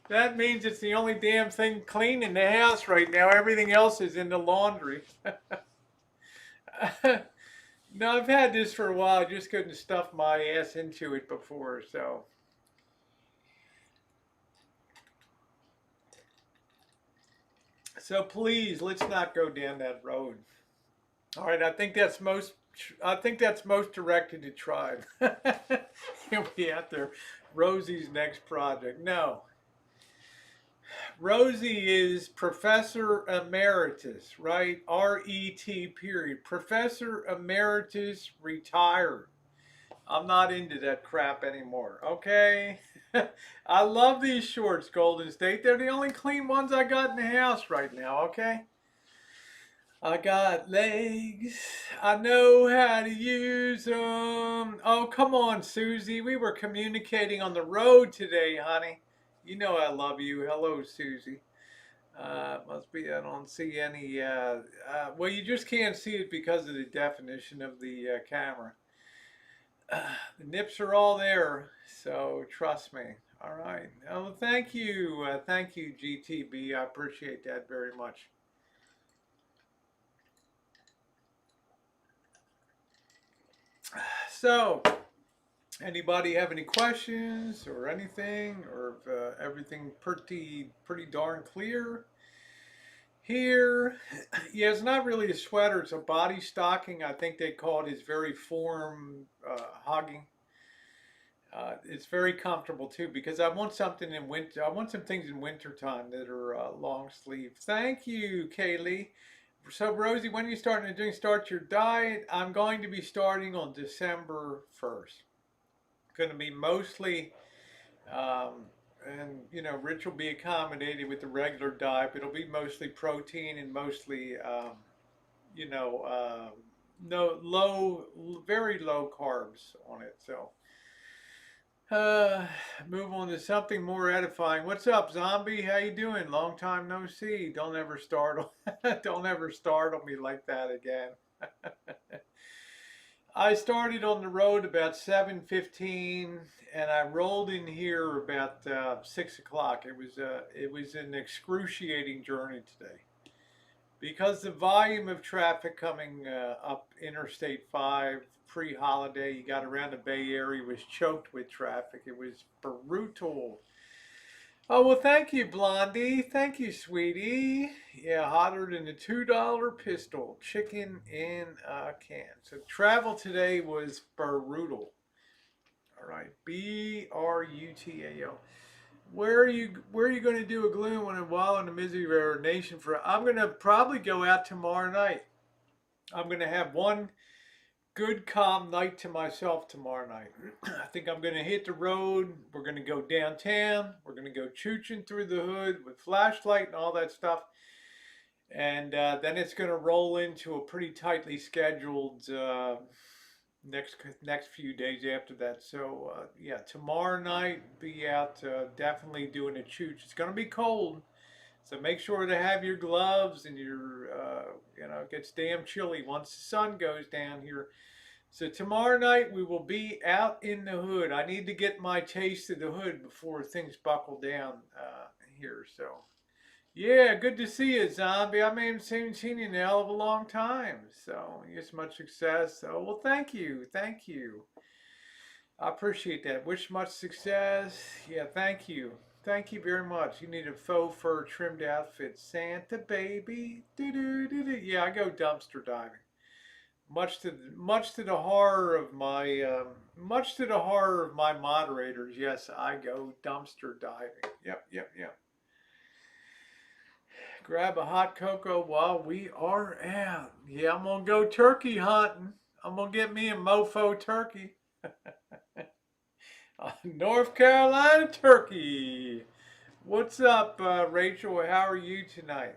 Speaker 1: That means it's the only damn thing clean in the house right now. Everything else is in the laundry. No, I've had this for a while. I just couldn't stuff my ass into it before, so. So please, let's not go down that road. All right, I think that's most directed to tribe. He'll be out there. Rosie's next project. No, Rosie is Professor Emeritus, right? RET period. Professor Emeritus retired. I'm not into that crap anymore, okay? I love these shorts, Golden State. They're the only clean ones I got in the house right now, okay? I got legs. I know how to use them. Oh, come on, Susie. We were communicating on the road today, honey. You know I love you. Hello, Susie. Must be, I don't see any. Well, you just can't see it because of the definition of the camera. The nips are all there, so trust me. All right. Oh, thank you, GTB. I appreciate that very much. So, anybody have any questions or anything, or everything pretty darn clear here? Yeah, it's not really a sweater; it's a body stocking. I think they call it his very form hogging. It's very comfortable too because I want something in winter. I want some things in winter time that are long sleeve. Thank you, Kaylee. So Rosie, when are you starting to start your diet? I'm going to be starting on December 1st. Going to be mostly, um, and Rich will be accommodated with the regular diet. But it'll be mostly protein and mostly, you know, uh, no low, very low carbs on it. So Uh, move on to something more edifying. What's up, zombie? How you doing? Long time no see. Don't ever startle. Don't ever startle me like that again. I started on the road about 7:15, and I rolled in here about 6 o'clock. It was an excruciating journey today because the volume of traffic coming up Interstate 5 pre-holiday, you got around the Bay Area, was choked with traffic. It was brutal. Oh, well, thank you, Blondie. Thank you, sweetie. Yeah, hotter than the $2 pistol. Chicken in a can. So travel today was brutal. All right, Brutalo. Where are you going to do a gloom when and while in the misery of our nation for? I'm going to probably go out tomorrow night. I'm going to have one good calm night to myself tomorrow night. I think I'm going to hit the road. We're going to go downtown. We're going to go chooching through the hood with flashlight and all that stuff. And then it's going to roll into a pretty tightly scheduled next few days after that. So yeah, tomorrow night be out definitely doing a chooch. It's going to be cold, so make sure to have your gloves and your it gets damn chilly once the sun goes down here. So tomorrow night we will be out in the hood. I need to get my taste of the hood before things buckle down here. So yeah, good to see you, zombie. I haven't seen you in a hell of a long time. So yes, much success. So well, thank you. I appreciate that. Wish much success. Yeah, thank you. Thank you very much. You need a faux fur trimmed outfit. Santa baby. Do do do do. Yeah, I go dumpster diving. Much to the horror of my moderators. Yes, I go dumpster diving. Yep, yep, yep. Grab a hot cocoa while we are out. Yeah, I'm gonna go turkey hunting. I'm gonna get me a mofo turkey. North Carolina turkey. What's up, Rachel? How are you tonight?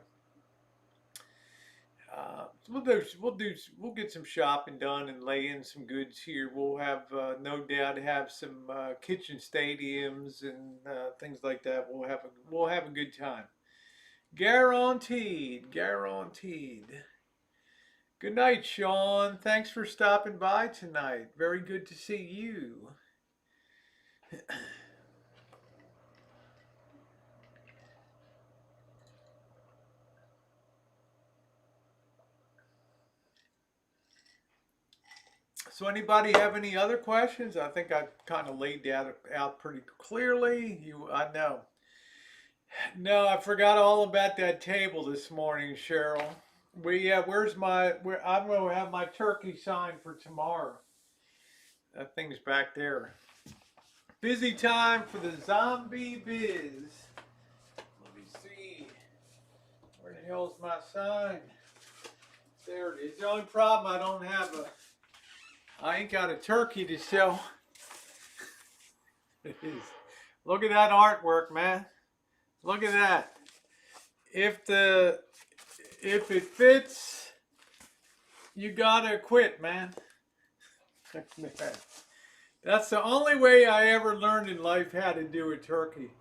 Speaker 1: We'll get some shopping done and lay in some goods here. We'll have no doubt have some kitchen stadiums and things like that. We'll have a good time. Guaranteed, guaranteed. Good night, Sean. Thanks for stopping by tonight. Very good to see you. So anybody have any other questions? I think I kind of laid that out pretty clearly. I know. No, I forgot all about that table this morning, Cheryl. I'm gonna have my turkey signed for tomorrow. That thing's back there. Busy time for the zombie biz. Let me see. Where the hell's my sign? There it is. The only problem I ain't got a turkey to sell. It is. Look at that artwork, man. Look at that. If the if it fits, you gotta quit, man. That's the only way I ever learned in life how to do a turkey.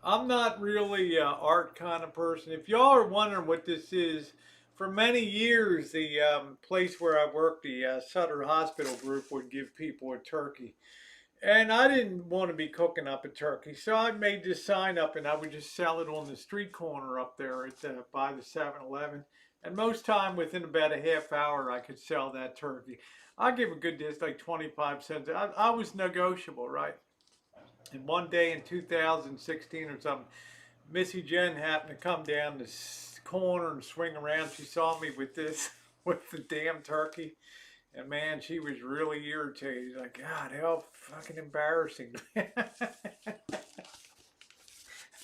Speaker 1: I'm not really an art kind of person. If y'all are wondering what this is, for many years, the place where I worked, the Sutter Hospital Group, would give people a turkey. And I didn't want to be cooking up a turkey, so I made this sign up and I would just sell it on the street corner up there by the 7-Eleven. And most time, within about a half hour, I could sell that turkey. I give a good dish, like 25 cents. I was negotiable, right? And one day in 2016 or something, Missy Jen happened to come down the corner and swing around. She saw me with this, with the damn turkey. And man, she was really irritated. Like, God, how fucking embarrassing. There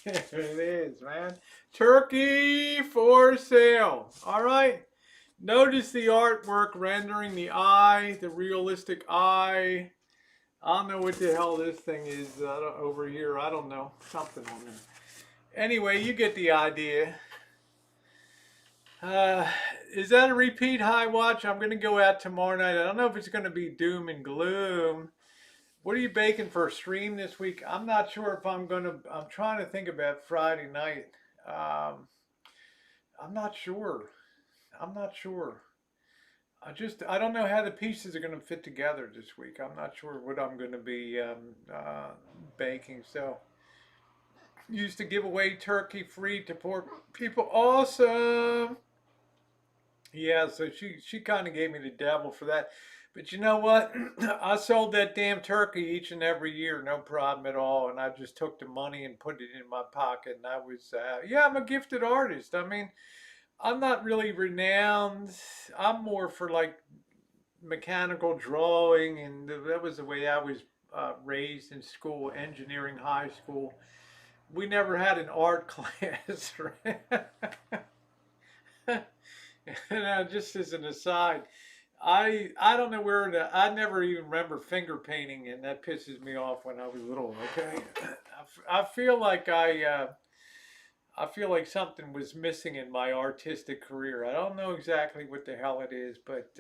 Speaker 1: it is, man. Turkey for sale. All right. Notice the artwork rendering the eye, the realistic eye. I don't know what the hell this thing is over here. I don't know. Something on there. Anyway, you get the idea. Uh, is that a repeat high watch? I'm going to go out tomorrow night. I don't know if it's going to be doom and gloom. What are you baking for a stream this week? I'm not sure if I'm going to. I'm trying to think about Friday night. Um, I'm not sure. I'm not sure. I don't know how the pieces are going to fit together this week. I'm not sure what I'm going to be baking. So, used to give away turkey free to poor people. Awesome. Yeah, so she kind of gave me the devil for that. But you know what? I sold that damn turkey each and every year, no problem at all. And I just took the money and put it in my pocket. And I was, yeah, I'm a gifted artist. I mean, I'm not really renowned. I'm more for like mechanical drawing, and that was the way I was raised in school, engineering high school. We never had an art class, right? Just as an aside, I don't know where I never even remember finger painting, and that pisses me off when I was little. Okay, I feel like I feel like something was missing in my artistic career. I don't know exactly what the hell it is, but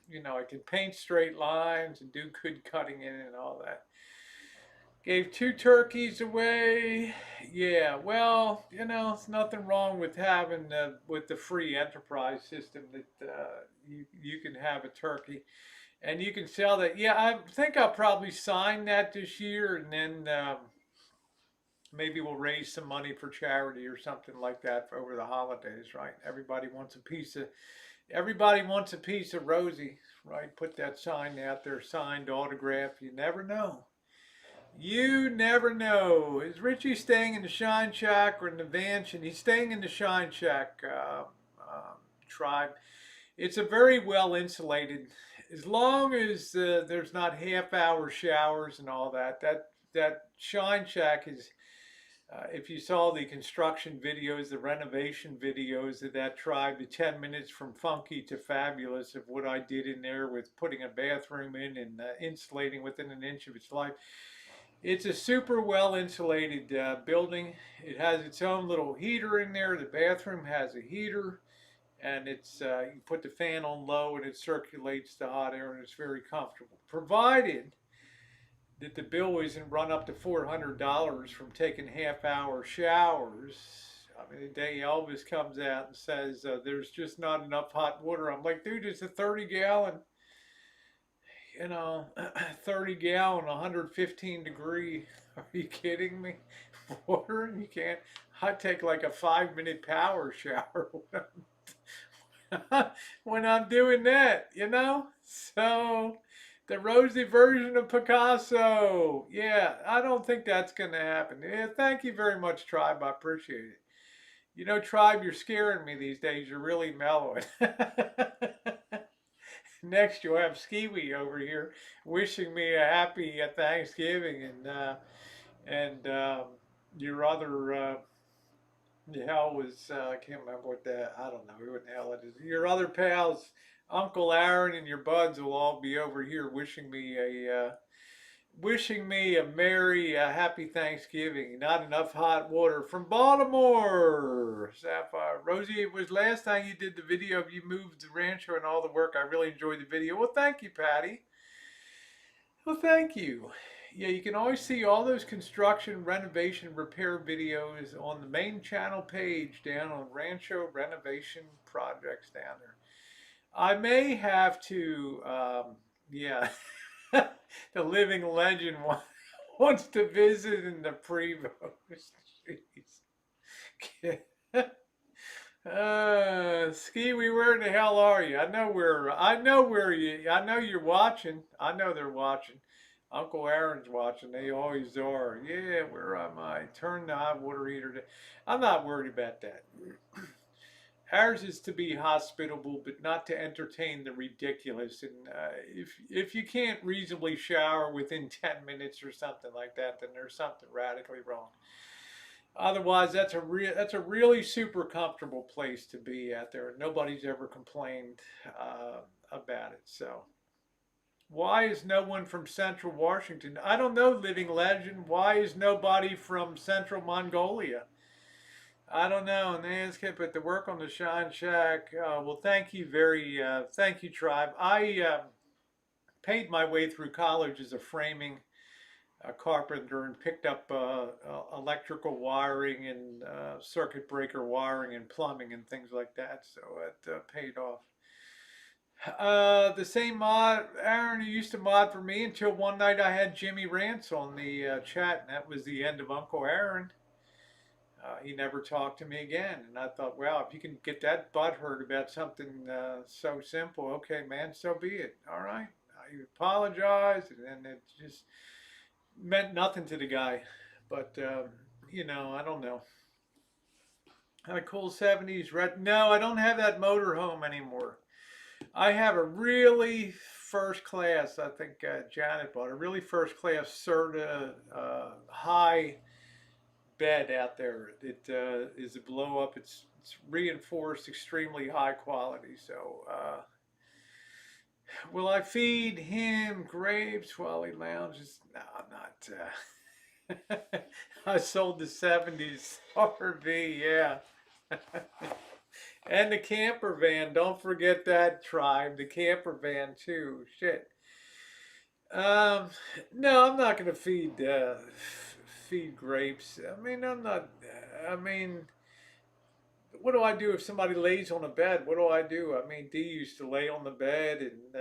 Speaker 1: you know, I can paint straight lines and do good cutting in and all that. Gave two turkeys away. Yeah, well, you know, it's nothing wrong with having with the free enterprise system that you can have a turkey and you can sell that. Yeah, I think I'll probably sign that this year, and then maybe we'll raise some money for charity or something like that for over the holidays, right? Everybody wants a piece of Rosie, right? Put that sign out there, signed autograph. You never know. You never know. Is Richie staying in the Shine Shack or in the Mansion? He's staying in the Shine Shack tribe. It's a very well insulated. As long as there's not half-hour showers and all that, that Shine Shack is. If you saw the construction videos, the renovation videos of that tribe, the 10 minutes from funky to fabulous of what I did in there with putting a bathroom in and insulating within an inch of its life. It's a super well insulated building. It has its own little heater in there. The bathroom has a heater, and it's you put the fan on low and it circulates the hot air, and it's very comfortable. Provided that the bill isn't run up to $400 from taking half-hour showers. I mean, the day Elvis comes out and says there's just not enough hot water, I'm like, dude, it's a 30-gallon, you know, 30-gallon, 115 degree. Are you kidding me? Water, and you can't. I take like a 5-minute power shower when I'm doing that, you know? So, the Rosie version of Picasso. Yeah, I don't think that's going to happen. Yeah, thank you very much, Tribe. I appreciate it. You know, Tribe, you're scaring me these days. You're really mellowing. Next, you'll have Skiwi over here wishing me a happy Thanksgiving, and your other the hell was I can't remember what that. I don't know what the hell it is. Your other pals, Uncle Aaron and your buds will all be over here wishing me a merry, happy Thanksgiving. Not enough hot water from Baltimore. Sapphire. Rosie, it was last time you did the video of you moved the Rancho and all the work. I really enjoyed the video. Well, thank you, Patty. Well, thank you. Yeah, you can always see all those construction, renovation, repair videos on the main channel page down on Rancho Renovation Projects down there. I may have to, yeah, the living legend wants to visit in the Prevost. Jeez. Skiwi, where the hell are you? I know you're watching. I know they're watching. Uncle Aaron's watching. They always are. Yeah, where am I? Turn the hot water heater down. I'm not worried about that. Ours is to be hospitable, but not to entertain the ridiculous. And if you can't reasonably shower within 10 minutes or something like that, then there's something radically wrong. Otherwise, that's a really super comfortable place to be out there. Nobody's ever complained about it. So, why is no one from Central Washington? I don't know, living legend. Why is nobody from Central Mongolia? I don't know, and they ask it, but the work on the Shine Shack. Well, thank you, tribe. I paid my way through college as a framing carpenter and picked up electrical wiring and circuit breaker wiring and plumbing and things like that. So it paid off. The same mod, Aaron, who used to mod for me until one night I had Jimmy Rance on the chat, and that was the end of Uncle Aaron. He never talked to me again. And I thought, wow, if you can get that butthurt about something so simple, okay, man, so be it. All right. I apologized, and then it just meant nothing to the guy. But, I don't know. Had a cool 70s red. No, I don't have that motorhome anymore. I have a really first class, I think Janet bought a really first class Serta high bed out there. It is a blow up. It's reinforced, extremely high quality. So, will I feed him grapes while he lounges? No, I'm not. I sold the 70s RV, yeah. And the camper van. Don't forget that, tribe. The camper van, too. Shit. Um, no, I'm not going to feed grapes. I mean, I'm not. I mean, what do I do if somebody lays on a bed? What do I do? I mean, Dee used to lay on the bed, and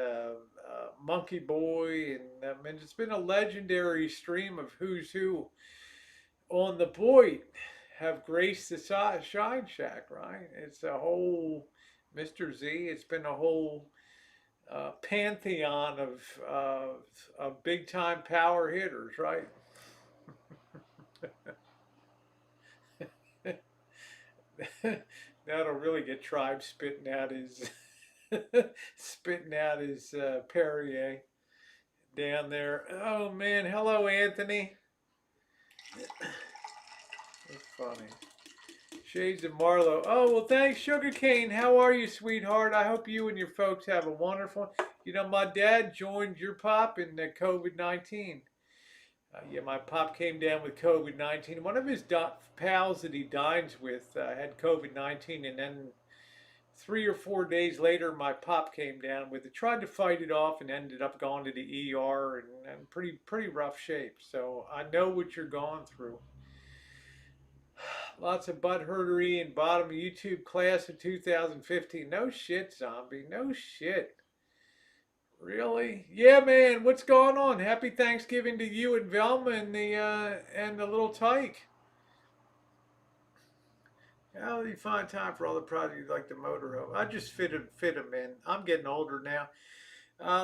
Speaker 1: Monkey Boy, and I mean, it's been a legendary stream of who's who on the Boyd have graced the Shine Shack, right? It's a whole Mr. Z. It's been a whole pantheon of big time power hitters, right? That'll really get Tribe spitting out his Perrier down there. Oh man, hello Anthony. That's funny. Shades of Marlowe. Oh well, thanks Sugarcane. How are you, sweetheart? I hope you and your folks have a wonderful one. You know, my dad joined your pop in COVID-19. Yeah, my pop came down with COVID-19. One of his pals that he dines with had COVID-19, and then 3 or 4 days later, my pop came down with it. Tried to fight it off and ended up going to the ER and pretty rough shape. So I know what you're going through. Lots of butthurtery and bottom of YouTube class of 2015. No shit, zombie. No shit. Really? Yeah, man. What's going on? Happy Thanksgiving to you and Velma and the little tyke. How do you find time for all the projects like the motorhome? I just fit them in. I'm getting older now.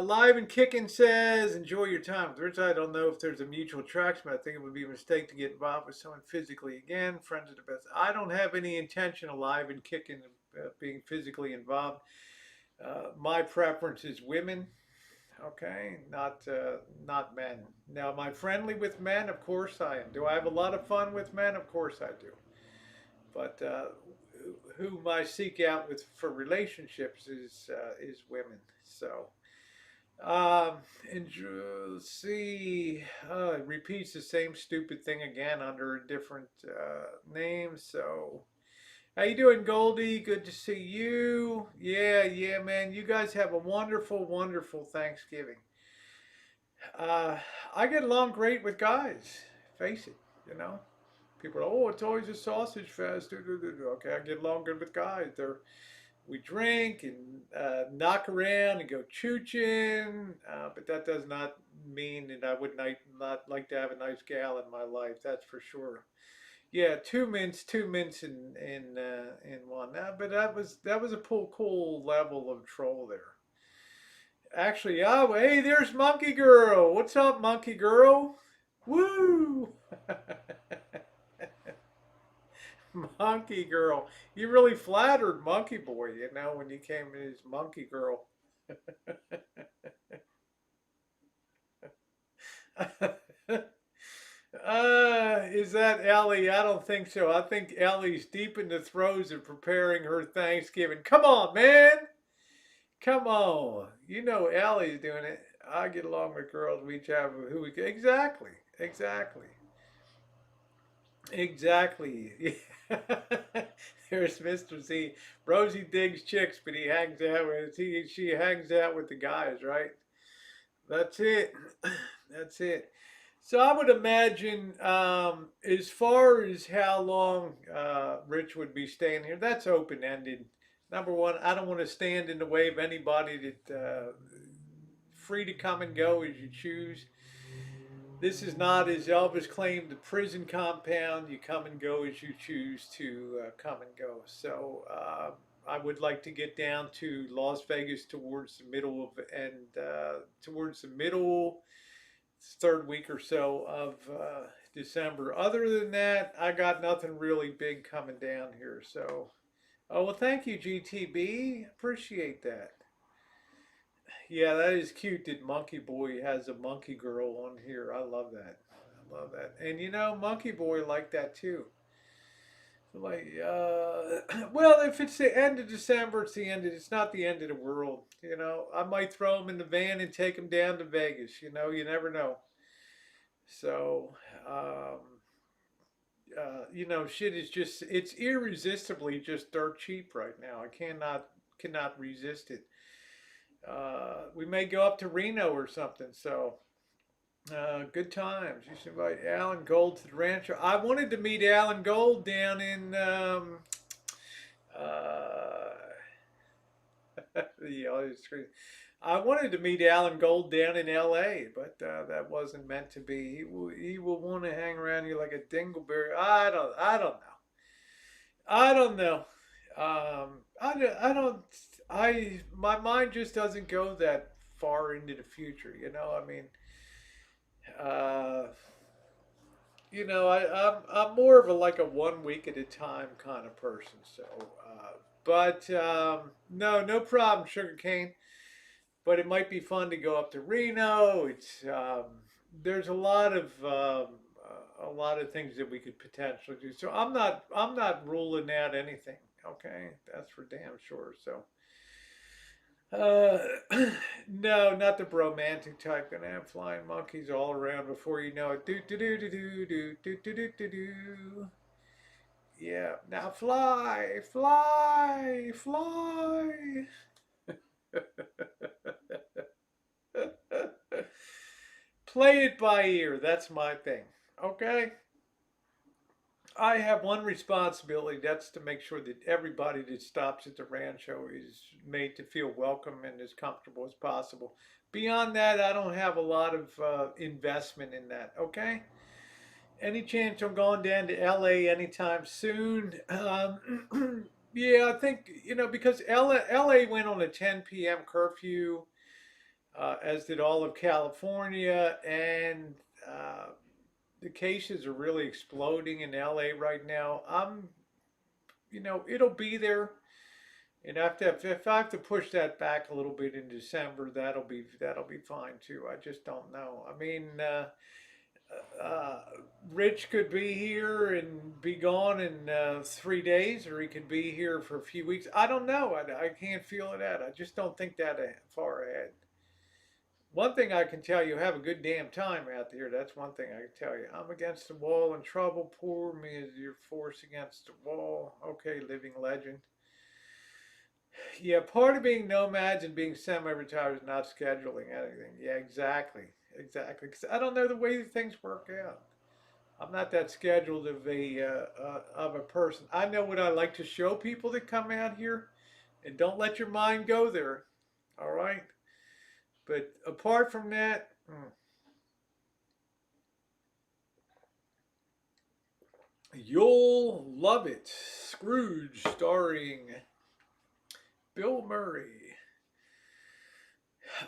Speaker 1: Live and Kicking says, enjoy your time. Rich, I don't know if there's a mutual attraction, but I think it would be a mistake to get involved with someone physically again. Friends are the best. I don't have any intention of Live and Kicking being physically involved. My preference is women. Okay, not men. Now, am I friendly with men? Of course I am. Do I have a lot of fun with men? Of course I do. But whom I seek out with for relationships is women. So, and let's see, it repeats the same stupid thing again under a different name. So, how you doing, Goldie? Good to see you. Yeah, man. You guys have a wonderful, wonderful Thanksgiving. Uh, I get along great with guys. Face it, you know. People are, oh, it's always a sausage fest. Okay, I get along good with guys. We drink and knock around and go chooching, but that does not mean that I would not like to have a nice gal in my life. That's for sure. Yeah, two mints in one. But that was a cool level of troll there. Actually, oh, hey, there's Monkey Girl. What's up, Monkey Girl? Woo! Monkey girl. You really flattered Monkey Boy, when you came in as Monkey Girl. Is that Ellie? I don't think so. I think Ellie's deep in the throes of preparing her Thanksgiving. Come on, man. Come on. You know Ellie's doing it. I get along with girls. We each have who we get. Exactly. Exactly. Exactly. There's Mr. Z. Rosie digs chicks, but he hangs out with she hangs out with the guys, right? That's it. That's it. So I would imagine, as far as how long Rich would be staying here, that's open ended. Number one, I don't want to stand in the way of anybody that free to come and go as you choose. This is not, as Elvis claimed, the prison compound. You come and go as you choose to come and go. So I would like to get down to Las Vegas towards the middle of and towards the middle third week or so of December. Other than that, I got nothing really big coming down here. So, oh well, thank you, GTB. Appreciate that. Yeah, that is cute that Monkey Boy has a monkey girl on here. I love that. I love that. And Monkey Boy liked that too. Like, well, if it's the end of December, it's not the end of the world. I might throw him in the van and take him down to Vegas. You never know. So, shit is it's irresistibly just dirt cheap right now. I cannot resist it. We may go up to Reno or something. So, good times. You should invite Alan Gold to the Rancho. I wanted to meet Alan Gold down in uh, the screen. I wanted to meet Alan Gold down in L.A., but that wasn't meant to be. He will want to hang around you like a dingleberry. I don't know. My mind just doesn't go that far into the future. I mean, uh, I'm more of a like a 1 week at a time kind of person. So, but no problem, sugarcane. But it might be fun to go up to Reno. There's a lot of things that we could potentially do. So I'm not ruling out anything. Okay, that's for damn sure. So. Uh, no, not the bromantic type. Gonna have flying monkeys all around before you know it. Do do do do do do do do do do do. Yeah, now fly, fly, fly. Play it by ear. That's my thing. Okay. I have one responsibility. That's to make sure that everybody that stops at the Rancho is made to feel welcome and as comfortable as possible. Beyond that, I don't have a lot of investment in that. Okay. Any chance I'm going down to LA anytime soon? Yeah, I think because LA went on a 10 p.m. curfew, as did all of California, and the cases are really exploding in LA right now. It'll be there. And if I have to push that back a little bit in December, that'll be fine too. I just don't know. I mean, uh, Rich could be here and be gone in 3 days, or he could be here for a few weeks. I don't know. I can't feel it out. I just don't think that far ahead. One thing I can tell you, have a good damn time out there. That's one thing I can tell you. I'm against the wall in trouble. Poor me as your force against the wall. Okay, living legend. Yeah, part of being nomads and being semi-retired is not scheduling anything. Yeah, exactly, exactly. Because I don't know the way things work out. I'm not that scheduled of a person. I know what I like to show people that come out here, and don't let your mind go there. All right. But apart from that, you'll love it. Scrooge, starring Bill Murray.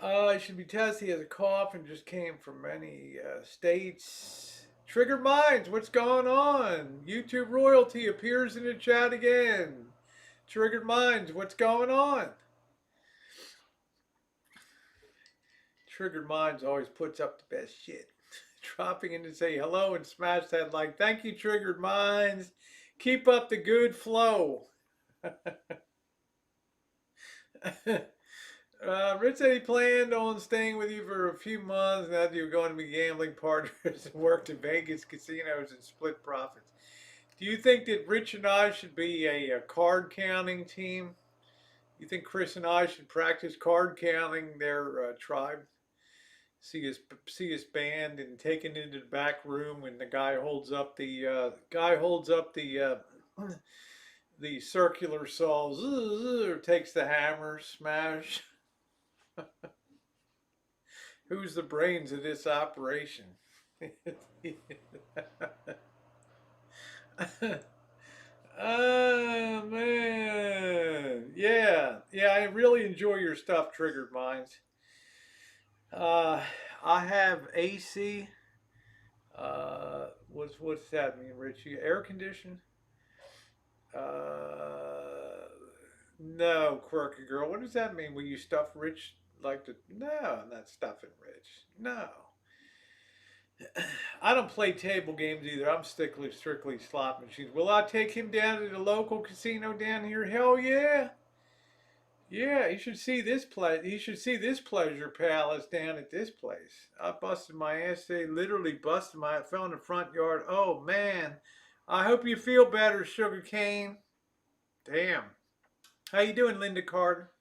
Speaker 1: He should be tested. He has a cough and just came from many states. Triggered Minds, what's going on? YouTube royalty appears in the chat again. Triggered Minds, what's going on? Triggered Minds always puts up the best shit. Dropping in to say hello and smash that like. Thank you, Triggered Minds. Keep up the good flow. Rich said he planned on staying with you for a few months now that you were going to be gambling partners and worked in Vegas casinos and split profits. Do you think that Rich and I should be a card counting team? You think Chris and I should practice card counting their tribe? See us banned and taken into the back room when the guy holds up the circular saw, or takes the hammer, smash. Who's the brains of this operation? Oh man, yeah. I really enjoy your stuff, Triggered Minds. Uh, I have AC. What's that mean, Richie? Air conditioned? No, quirky girl. What does that mean? Will you stuff Rich like the? No, I'm not stuffing Rich. No, I don't play table games either. I'm strictly slot machines. Will I take him down to the local casino down here? Hell yeah. Yeah, he should see this He should see this pleasure palace down at this place. I busted my ass. They literally busted my. I fell in the front yard. Oh man, I hope you feel better, Sugar Cane. Damn. How you doing, Linda Carter?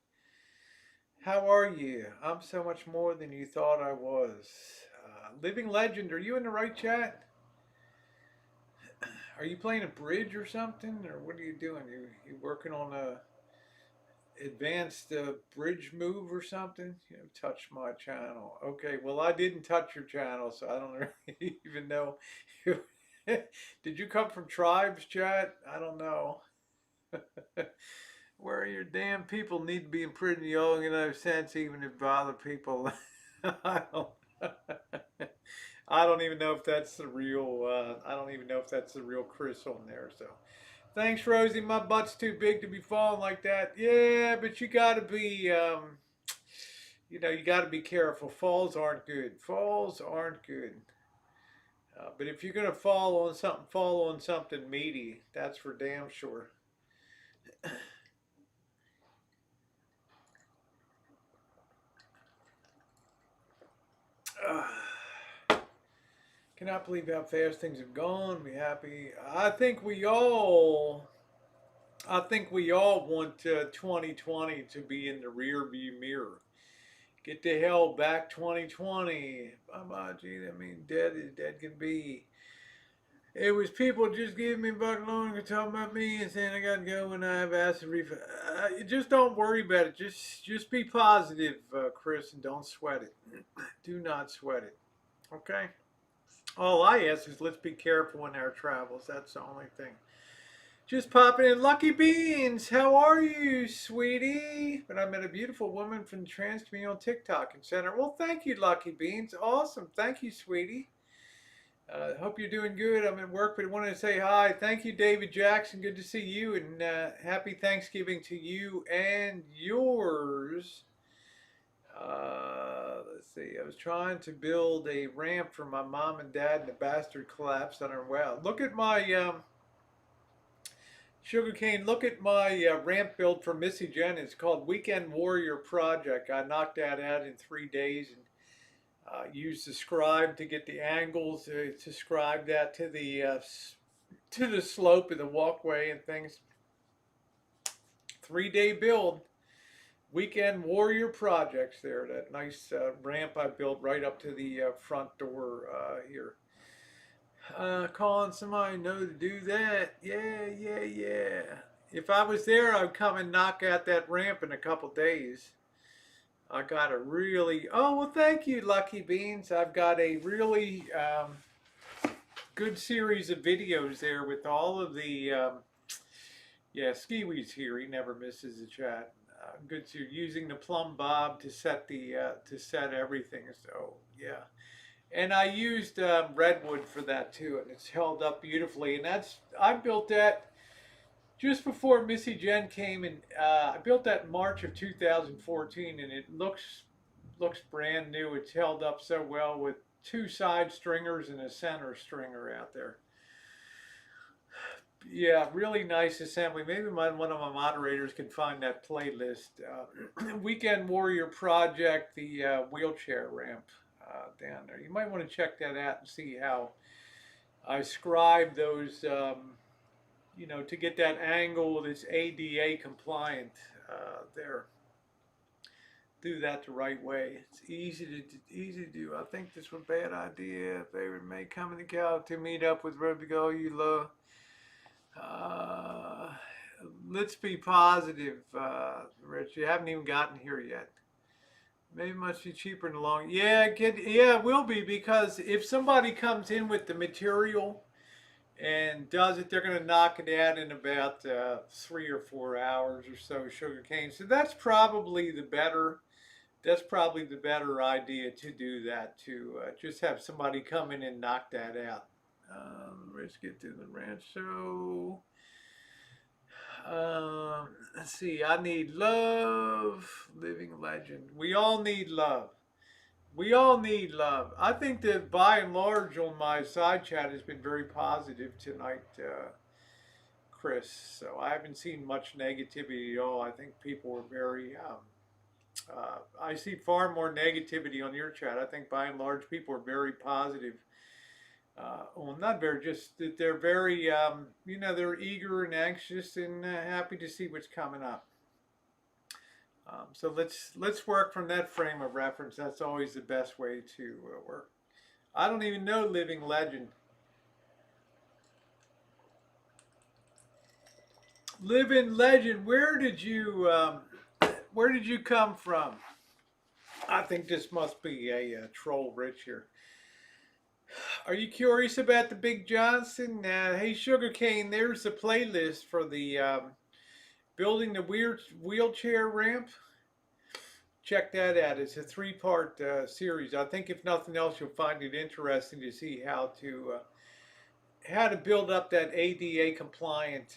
Speaker 1: How are you? I'm so much more than you thought I was. Living Legend, are you in the right chat? Are you playing a bridge or something, or what are you doing? You working on a advanced bridge move or something? You know, touch my channel. Okay, well I didn't touch your channel, so I don't really even know. Did you come from Tribes chat? I don't know. Where your damn people need to be in prison, you all no sense even if other people. I don't. I don't even know if that's the real. I don't even know if that's the real Chris on there. So, thanks, Rosie. My butt's too big to be falling like that. Yeah, but you got to be. You got to be careful. Falls aren't good. Falls aren't good. But if you're gonna fall on something meaty. That's for damn sure. Cannot believe how fast things have gone. Be happy. I think we all want 2020 to be in the rear view mirror. Get the hell back 2020. Bye gee. I mean, dead as dead can be. It was people just giving me a buck long and talking about me and saying I got to go and I have acid reflux. Just don't worry about it. Just be positive, Chris, and don't sweat it. Do not sweat it. Okay. All I ask is let's be careful in our travels. That's the only thing. Just popping in. Lucky Beans, how are you, sweetie? But I met a beautiful woman from the trans community on TikTok and sent her. Well, thank you, Lucky Beans. Awesome. Thank you, sweetie. Hope you're doing good. I'm at work, but I wanted to say hi. Thank you, David Jackson. Good to see you, and happy Thanksgiving to you and yours. Let's see. I was trying to build a ramp for my mom and dad, and the bastard collapsed on her. Wow. Look at my sugarcane. Look at my ramp build for Missy Jen. It's called Weekend Warrior Project. I knocked that out in 3 days and used the scribe to get the angles to scribe that to the slope of the walkway and things. 3-day build. Weekend Warrior Projects there. That nice ramp I built right up to the front door here. Calling somebody know to do that. Yeah. If I was there, I'd come and knock out that ramp in a couple days. I got a really, oh, well, thank you, Lucky Beans. I've got a really good series of videos there with all of the, yeah, Skiwi's here. He never misses a chat. Good to using the plumb bob to set everything. So yeah, And I used redwood for that too, and it's held up beautifully. And I built that just before Missy Jen came, and I built that in March of 2014, and it looks brand new. It's held up so well with two side stringers and a center stringer out there. Yeah, really nice assembly. Maybe one of my moderators can find that playlist. Weekend Warrior Project, the wheelchair ramp down there. You might want to check that out and see how I scribe those, to get that angle that's ADA compliant there. Do that the right way. It's easy to do. I think this was a bad idea. Favorite may come in the cow to meet up with Ruby Go you love. Uh, let's be positive, Rich. You haven't even gotten here yet. Maybe it must be cheaper in the long. Yeah, it will be because if somebody comes in with the material and does it, they're going to knock it out in about 3 or 4 hours or so. Sugar cane. So That's probably the better idea to do that. To just have somebody come in and knock that out. Let's get to the Rancho. Let's see. I need love. Living legend. We all need love. We all need love. I think that by and large on my side chat has been very positive tonight, Chris. So I haven't seen much negativity at all. I think people were very. I see far more negativity on your chat. I think by and large people are very positive. Well, not very, just that they're very, they're eager and anxious and happy to see what's coming up. So let's work from that frame of reference. That's always the best way to work. I don't even know Living Legend. Living Legend, where did you come from? I think this must be a troll Rich here. Are you curious about the Big Johnson? Hey, Sugarcane, there's the playlist for the building the wheelchair ramp. Check that out. It's a three-part series. I think if nothing else, you'll find it interesting to see how to build up that ADA compliant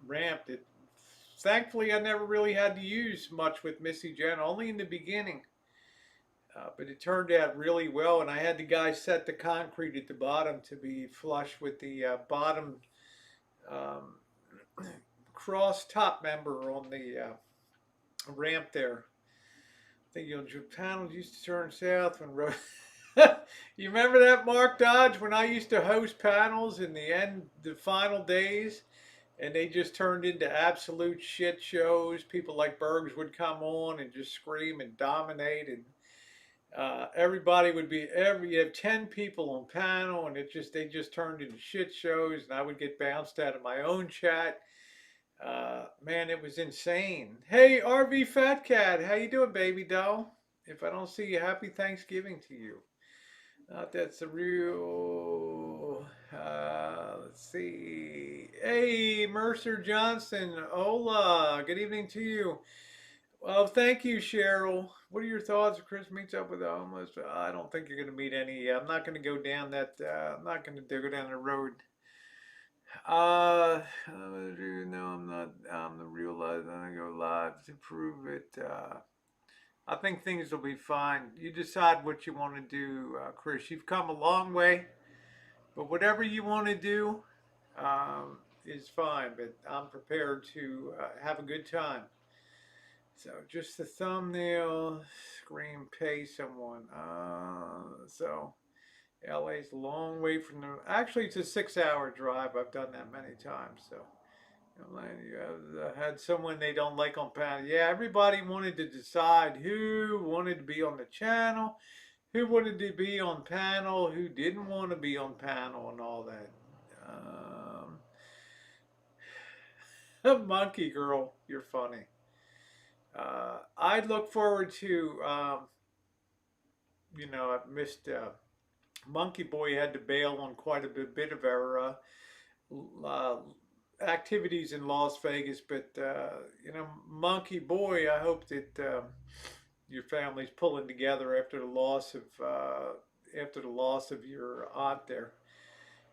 Speaker 1: ramp. That thankfully I never really had to use much with Missy Jen, only in the beginning. But it turned out really well, and I had the guy set the concrete at the bottom to be flush with the bottom um, cross top member on the ramp there. I think panels used to turn south when you remember that, Mark Dodge, when I used to host panels in the final days, and they just turned into absolute shit shows. People like Bergs would come on and just scream and dominate, and everybody would be you have 10 people on panel, and they just turned into shit shows, and I would get bounced out of my own chat. Man, it was insane. Hey, RV Fat Cat, how you doing, baby doll? If I don't see you, happy Thanksgiving to you. Not that's the real. Let's see. Hey, Mercer Johnson. Hola. Good evening to you. Well, thank you, Cheryl. What are your thoughts if Chris meets up with the homeless? I don't think you're going to meet any. I'm not going to go down that. I'm not going to go down the road. No, I'm not. I'm the real life. I'm going to go live to prove it. I think things will be fine. You decide what you want to do, Chris. You've come a long way, but whatever you want to do is fine. But I'm prepared to have a good time. So just the thumbnail, scream, pay someone. So LA's a long way from the. Actually, it's a 6-hour drive. I've done that many times. So you have had someone they don't like on panel. Yeah, everybody wanted to decide who wanted to be on the channel, who wanted to be on panel, who didn't want to be on panel, and all that. Monkey girl, you're funny. I look forward to, I've missed Monkey Boy had to bail on quite a bit of our activities in Las Vegas, but Monkey Boy, I hope that your family's pulling together after the loss of after the loss of your aunt there.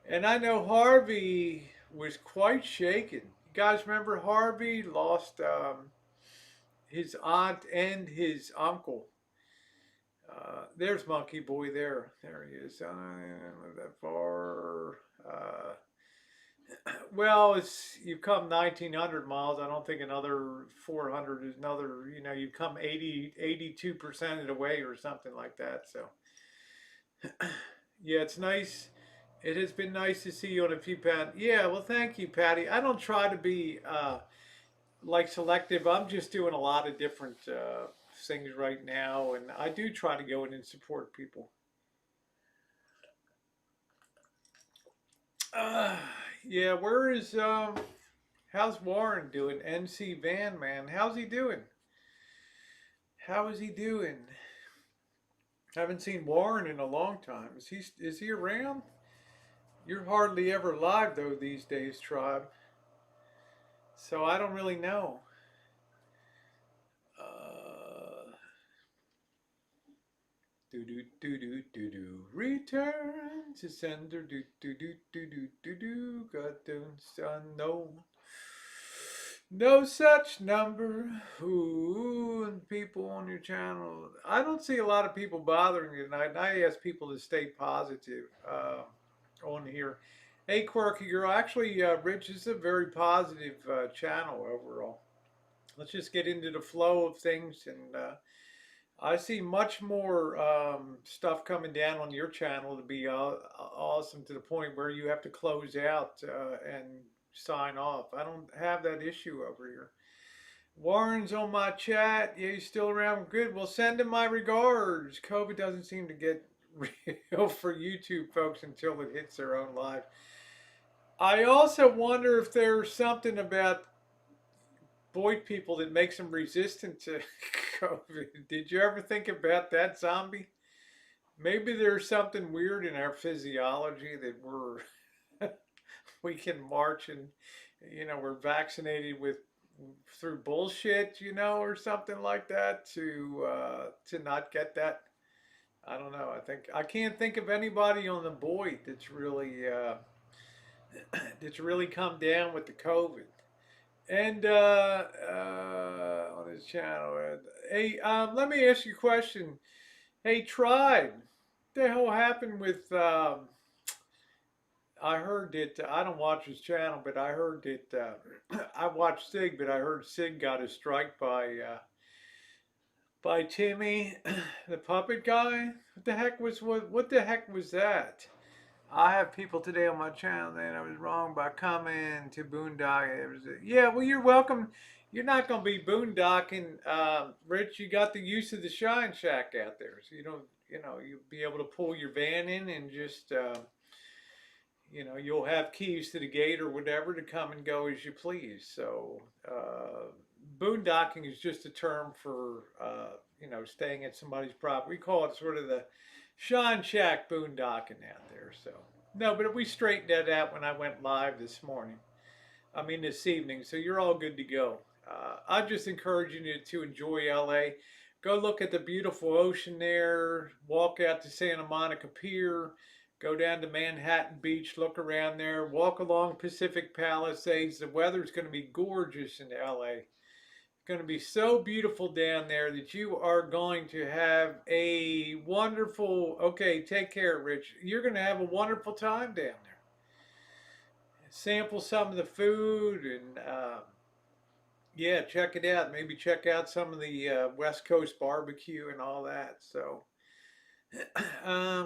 Speaker 1: And I know Harvey was quite shaken. You guys remember Harvey lost his aunt and his uncle. There's Monkey Boy there. There he is. Not that far. Well, it's you've come 1,900 miles. I don't think another 400 is another. You've come 82% of the way or something like that. So, yeah, it's nice. It has been nice to see you on a few Pat. Yeah, well, thank you, Patty. I don't try to be like selective. I'm just doing a lot of different things right now, and I do try to go in and support people. Uh, yeah, where is how's Warren doing? NC Van Man, how's he doing? How is he doing? Haven't seen Warren in a long time. Is he around? You're hardly ever live though these days, Tribe. So I don't really know. Uh, do do do do do do. Return to sender. Do do do do do do do. God don't no. No such number. Ooh, and people on your channel. I don't see a lot of people bothering you tonight. And I ask people to stay positive on here. Hey, Quirky Girl. Actually, Rich, is a very positive channel overall. Let's just get into the flow of things. And I see much more stuff coming down on your channel to be awesome to the point where you have to close out and sign off. I don't have that issue over here. Warren's on my chat. Yeah, he's still around. Good. Well, send him my regards. COVID doesn't seem to get real for YouTube folks until it hits their own live. I also wonder if there's something about void people that makes them resistant to COVID. Did you ever think about that, zombie? Maybe there's something weird in our physiology that we can march and we're vaccinated with through bullshit, or something like that to not get that. I don't know. I can't think of anybody on the Boyd that's really come down with the COVID. And on his channel, hey, let me ask you a question. Hey, Tribe, what the hell happened with? I heard that I don't watch his channel, but I heard that I watched Sig, but I heard Sig got a strike by Timmy, the puppet guy. What the heck was that? I have people today on my channel saying I was wrong by coming to boondocking. Yeah, well, you're welcome. You're not going to be boondocking, Rich. You got the use of the Shine Shack out there, so you don't, you'll be able to pull your van in and just, you'll have keys to the gate or whatever to come and go as you please. So, boondocking is just a term for, staying at somebody's property. We call it sort of the Sean Shack boondocking out there. So no, but we straightened that out when I went live this morning. I mean this evening. So you're all good to go. I'm just encouraging you to enjoy LA. Go look at the beautiful ocean there. Walk out to Santa Monica Pier. Go down to Manhattan Beach. Look around there. Walk along Pacific Palisades. The weather's going to be gorgeous in LA. Going to be so beautiful down there that you are going to have a wonderful, okay, take care, Rich. You're going to have a wonderful time down there. Sample some of the food and, yeah, check it out. Maybe check out some of the West Coast barbecue and all that. So,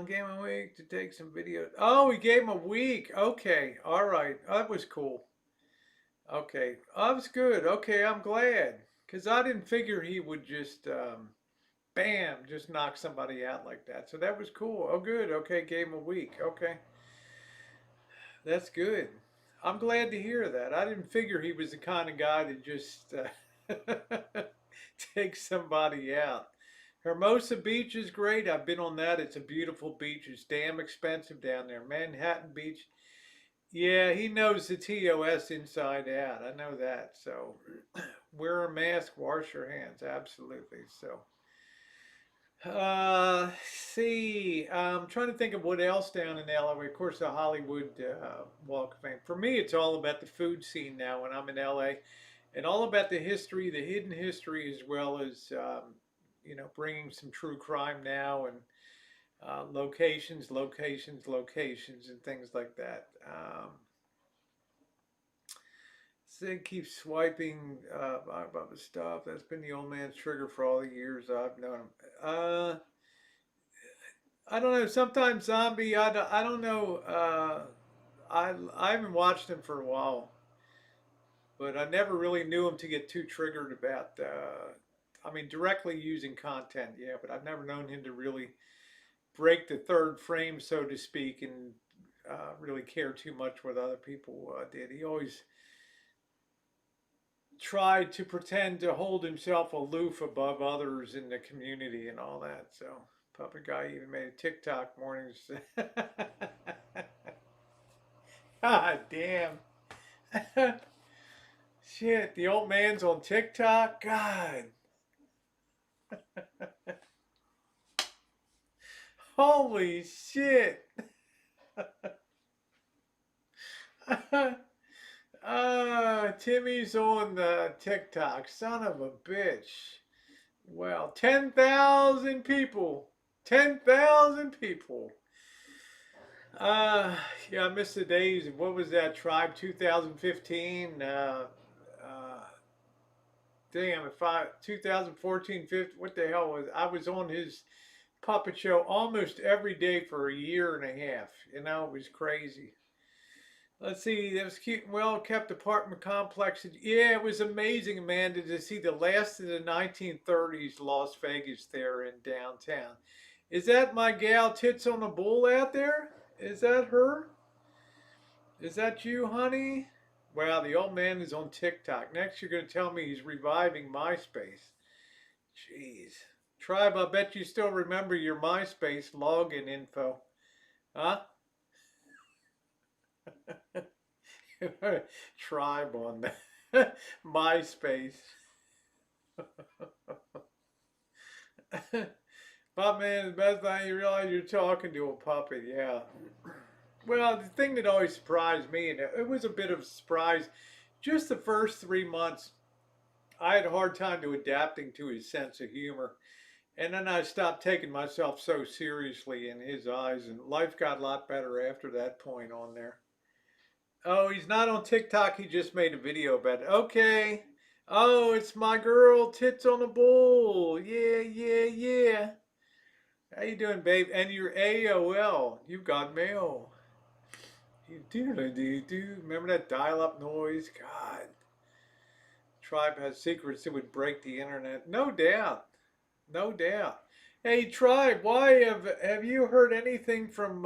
Speaker 1: gave him a week to take some videos. Oh, we gave him a week. Okay, all right. That was cool. Okay, that was good. Okay, I'm glad. Because I didn't figure he would just, bam, just knock somebody out like that. So that was cool. Oh, good. Okay, gave him a week. Okay, that's good. I'm glad to hear that. I didn't figure he was the kind of guy to just take somebody out. Hermosa Beach is great. I've been on that. It's a beautiful beach. It's damn expensive down there. Manhattan Beach. Yeah, he knows the TOS inside out. I know that. So wear a mask, wash your hands. Absolutely. So, see. I'm trying to think of what else down in LA. Of course, the Hollywood Walk of Fame. For me, it's all about the food scene now when I'm in LA, and all about the history, the hidden history, as well as bringing some true crime now and locations, and things like that. So keep swiping about the stuff. That's been the old man's trigger for all the years I've known him. I don't know. Sometimes zombie. I don't know. I haven't watched him for a while, but I never really knew him to get too triggered about. I mean, directly using content, yeah, but I've never known him to really break the third frame, so to speak, and really care too much what other people did. He always tried to pretend to hold himself aloof above others in the community and all that. So, Puppet Guy even made a TikTok mornings. God damn. Shit, the old man's on TikTok? God. Holy shit. Timmy's on the TikTok. Son of a bitch. Well, 10,000 people. 10,000 people. Yeah, I miss the days of what was that Tribe 2015? Damn, if 2014, 15, what the hell was I was on his puppet show almost every day for a year and a half. You know, it was crazy. Let's see, that was cute and well kept apartment complex. Yeah, it was amazing, Amanda, to see the last of the 1930s Las Vegas there in downtown. Is that my gal Tits on a Bull out there? Is that her? Is that you, honey? Wow, the old man is on TikTok. Next, you're going to tell me he's reviving MySpace. Jeez. Tribe, I bet you still remember your MySpace login info. Huh? Tribe on that. MySpace. But man, the best thing you realize you're talking to a puppet, yeah. Well, the thing that always surprised me, and it was a bit of a surprise, just the first 3 months, I had a hard time to adapting to his sense of humor. And then I stopped taking myself so seriously in his eyes, and life got a lot better after that point on there. Oh, he's not on TikTok. He just made a video about it. Okay. Oh, it's my girl, Tits on a Bull. Yeah, yeah, yeah. How you doing, babe? And your AOL. You've got mail. You do. Remember that dial-up noise? God. Tribe has secrets that would break the internet. No doubt. No doubt. Hey, Tribe, why have you heard anything from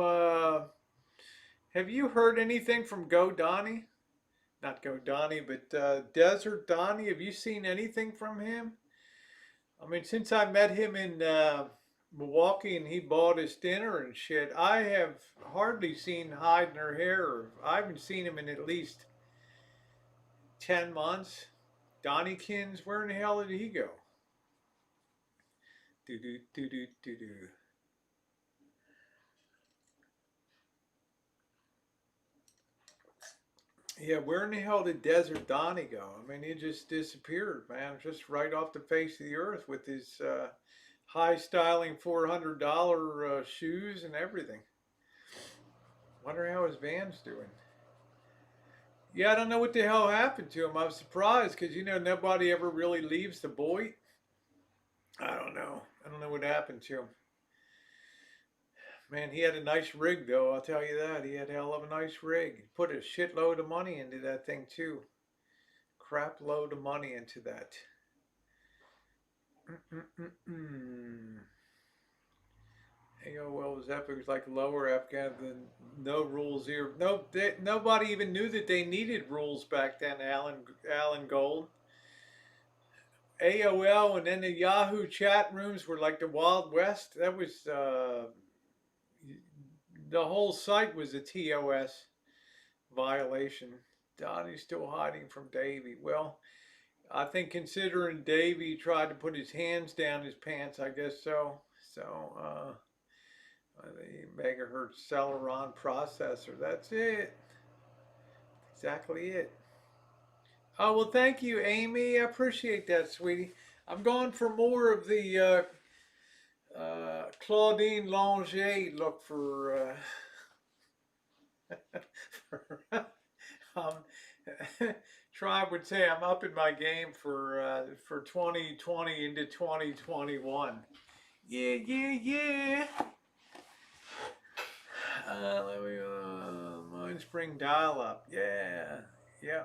Speaker 1: have you heard anything from Go Donnie? Not Go Donnie, but Desert Donnie. Have you seen anything from him? I mean, since I met him in Milwaukee and he bought us dinner and shit, I have hardly seen hide nor hair. I haven't seen him in at least 10 months. Donniekins, where in the hell did he go? Do do do do do do. Yeah, where in the hell did Desert Donnie go? I mean, he just disappeared, man. Just right off the face of the earth with his high styling $400 shoes and everything. Wonder how his van's doing. Yeah, I don't know what the hell happened to him. I was surprised because, nobody ever really leaves the boy. I don't know. I don't know what happened to him. Man, he had a nice rig, though. I'll tell you that. He had a hell of a nice rig. He put a shitload of money into that thing, too. Crap load of money into that. Mm-mm-mm-mm. AOL was epic. It was like lower Afghan than no rules here. No, nobody even knew that they needed rules back then. Alan Gold, AOL, and then the Yahoo chat rooms were like the Wild West. That was the whole site was a TOS violation. Donnie's still hiding from Davey. Well, I think considering Davey tried to put his hands down his pants, I guess so. So. The megahertz Celeron processor. That's it. Exactly it. Oh, well, thank you, Amy. I appreciate that, sweetie. I'm going for more of the Claudine Longet look for, for um, Tribe would say I'm up in my game for 2020 into 2021. Yeah, yeah, yeah. Let me, Mine spring dial up. Yeah, yeah,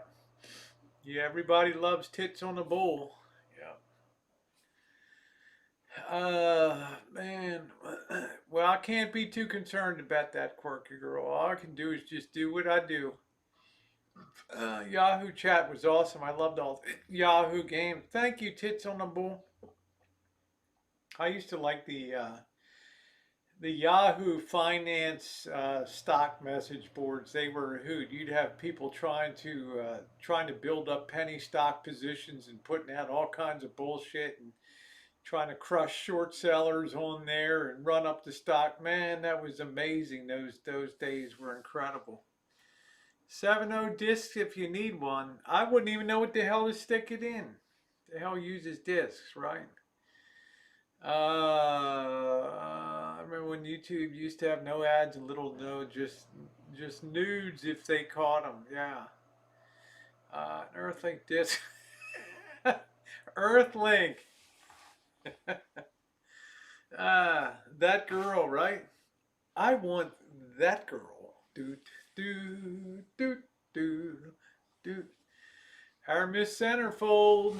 Speaker 1: yeah. Everybody loves tits on a bull. Yeah. Man. Well, I can't be too concerned about that quirky girl. All I can do is just do what I do. Yahoo chat was awesome. I loved all Yahoo games. Thank you, tits on the bull. I used to like the Yahoo Finance stock message boards. They were a hoot. You'd have people trying to build up penny stock positions and putting out all kinds of bullshit and trying to crush short sellers on there and run up the stock. Man, that was amazing. Those days were incredible. 7.0 discs if you need one. I wouldn't even know what the hell to stick it in. The hell uses discs, right? I remember when YouTube used to have no ads and little no, just nudes if they caught them. Yeah. Earthlink disc. Earthlink. That girl, right? I want that girl. Doot, doot, doot, doot, doot. Our Miss Centerfold.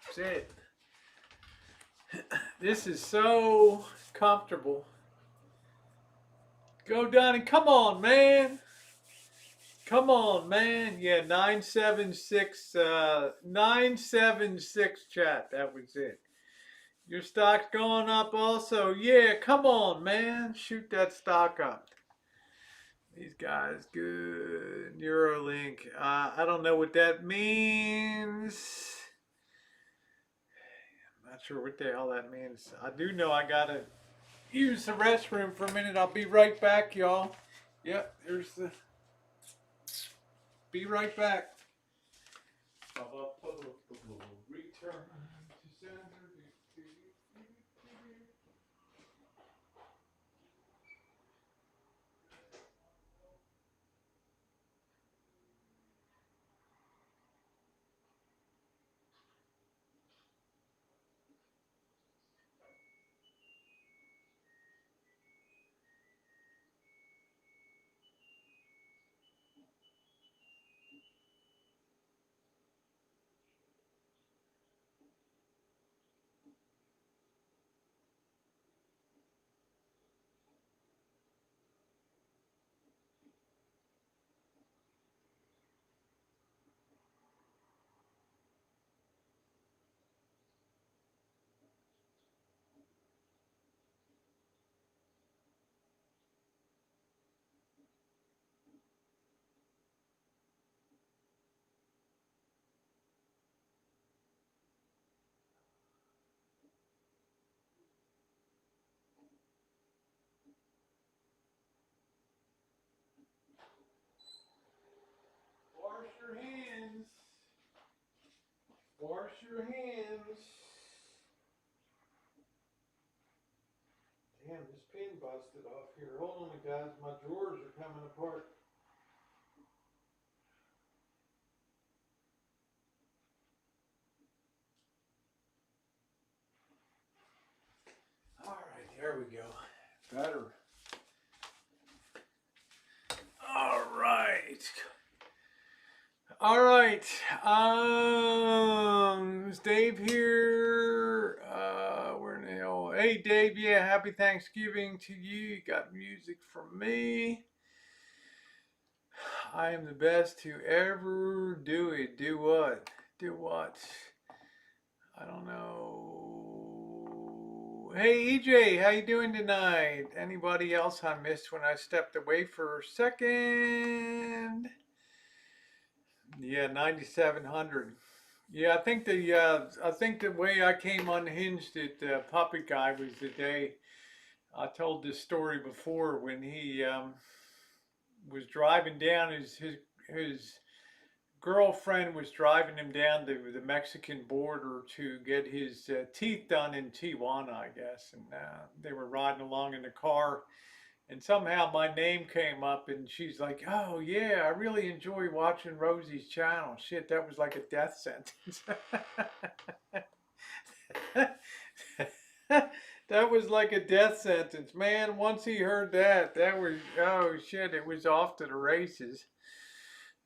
Speaker 1: That's it. This is so comfortable. Go Donnie, come on, man. Come on, man. Yeah, 976 chat. That was it. Your stock's going up also. Yeah, come on, man. Shoot that stock up. These guys, good. Neuralink. I don't know what that means. I'm not sure what the hell that means. I do know I gotta use the restroom for a minute. I'll be right back, y'all. Yep, there's the. Be right back. Return to sender. Wash your hands. Wash your hands. Damn, this pin busted off here. Hold on, guys. My drawers are coming apart. All right, there we go. Better. All right. All right. Is Dave here? Where in the hell? Hey, Dave. Yeah, happy Thanksgiving to you. You got music from me. I am the best to ever do it. Do what? Do what? I don't know. Hey, EJ, how you doing tonight? Anybody else I missed when I stepped away for a second? Yeah, 9,700. Yeah, I think the way I came unhinged at Puppet Guy was the day I told this story before when he was driving down his girlfriend was driving him down to the Mexican border to get his teeth done in Tijuana, I guess, and they were riding along in the car. And somehow my name came up, and she's like, "Oh yeah, I really enjoy watching Rosie's channel." Shit, that was like a death sentence. That was like a death sentence, man. Once he heard that, that was oh shit, it was off to the races.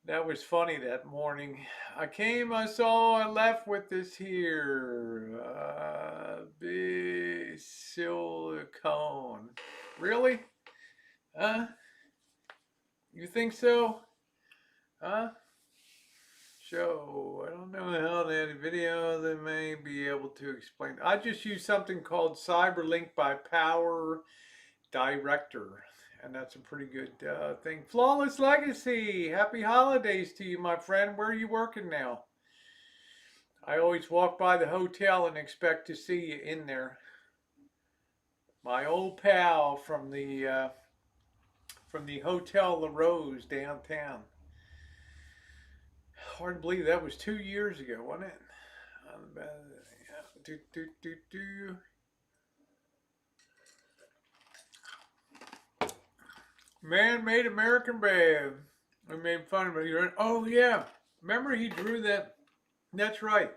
Speaker 1: That was funny that morning. I came, I saw, I left with this here big silicone. Really? Huh? You think so? Huh? Show. I don't know how that video they may be able to explain. I just use something called Cyberlink by Power Director. And that's a pretty good thing. Flawless Legacy. Happy holidays to you, my friend. Where are you working now? I always walk by the hotel and expect to see you in there. My old pal from the Hotel La Rose downtown. Hard to believe that was 2 years ago, wasn't it? Do, do, do, do. Man made American bad. I made fun of it. Oh yeah, remember he drew that? That's right.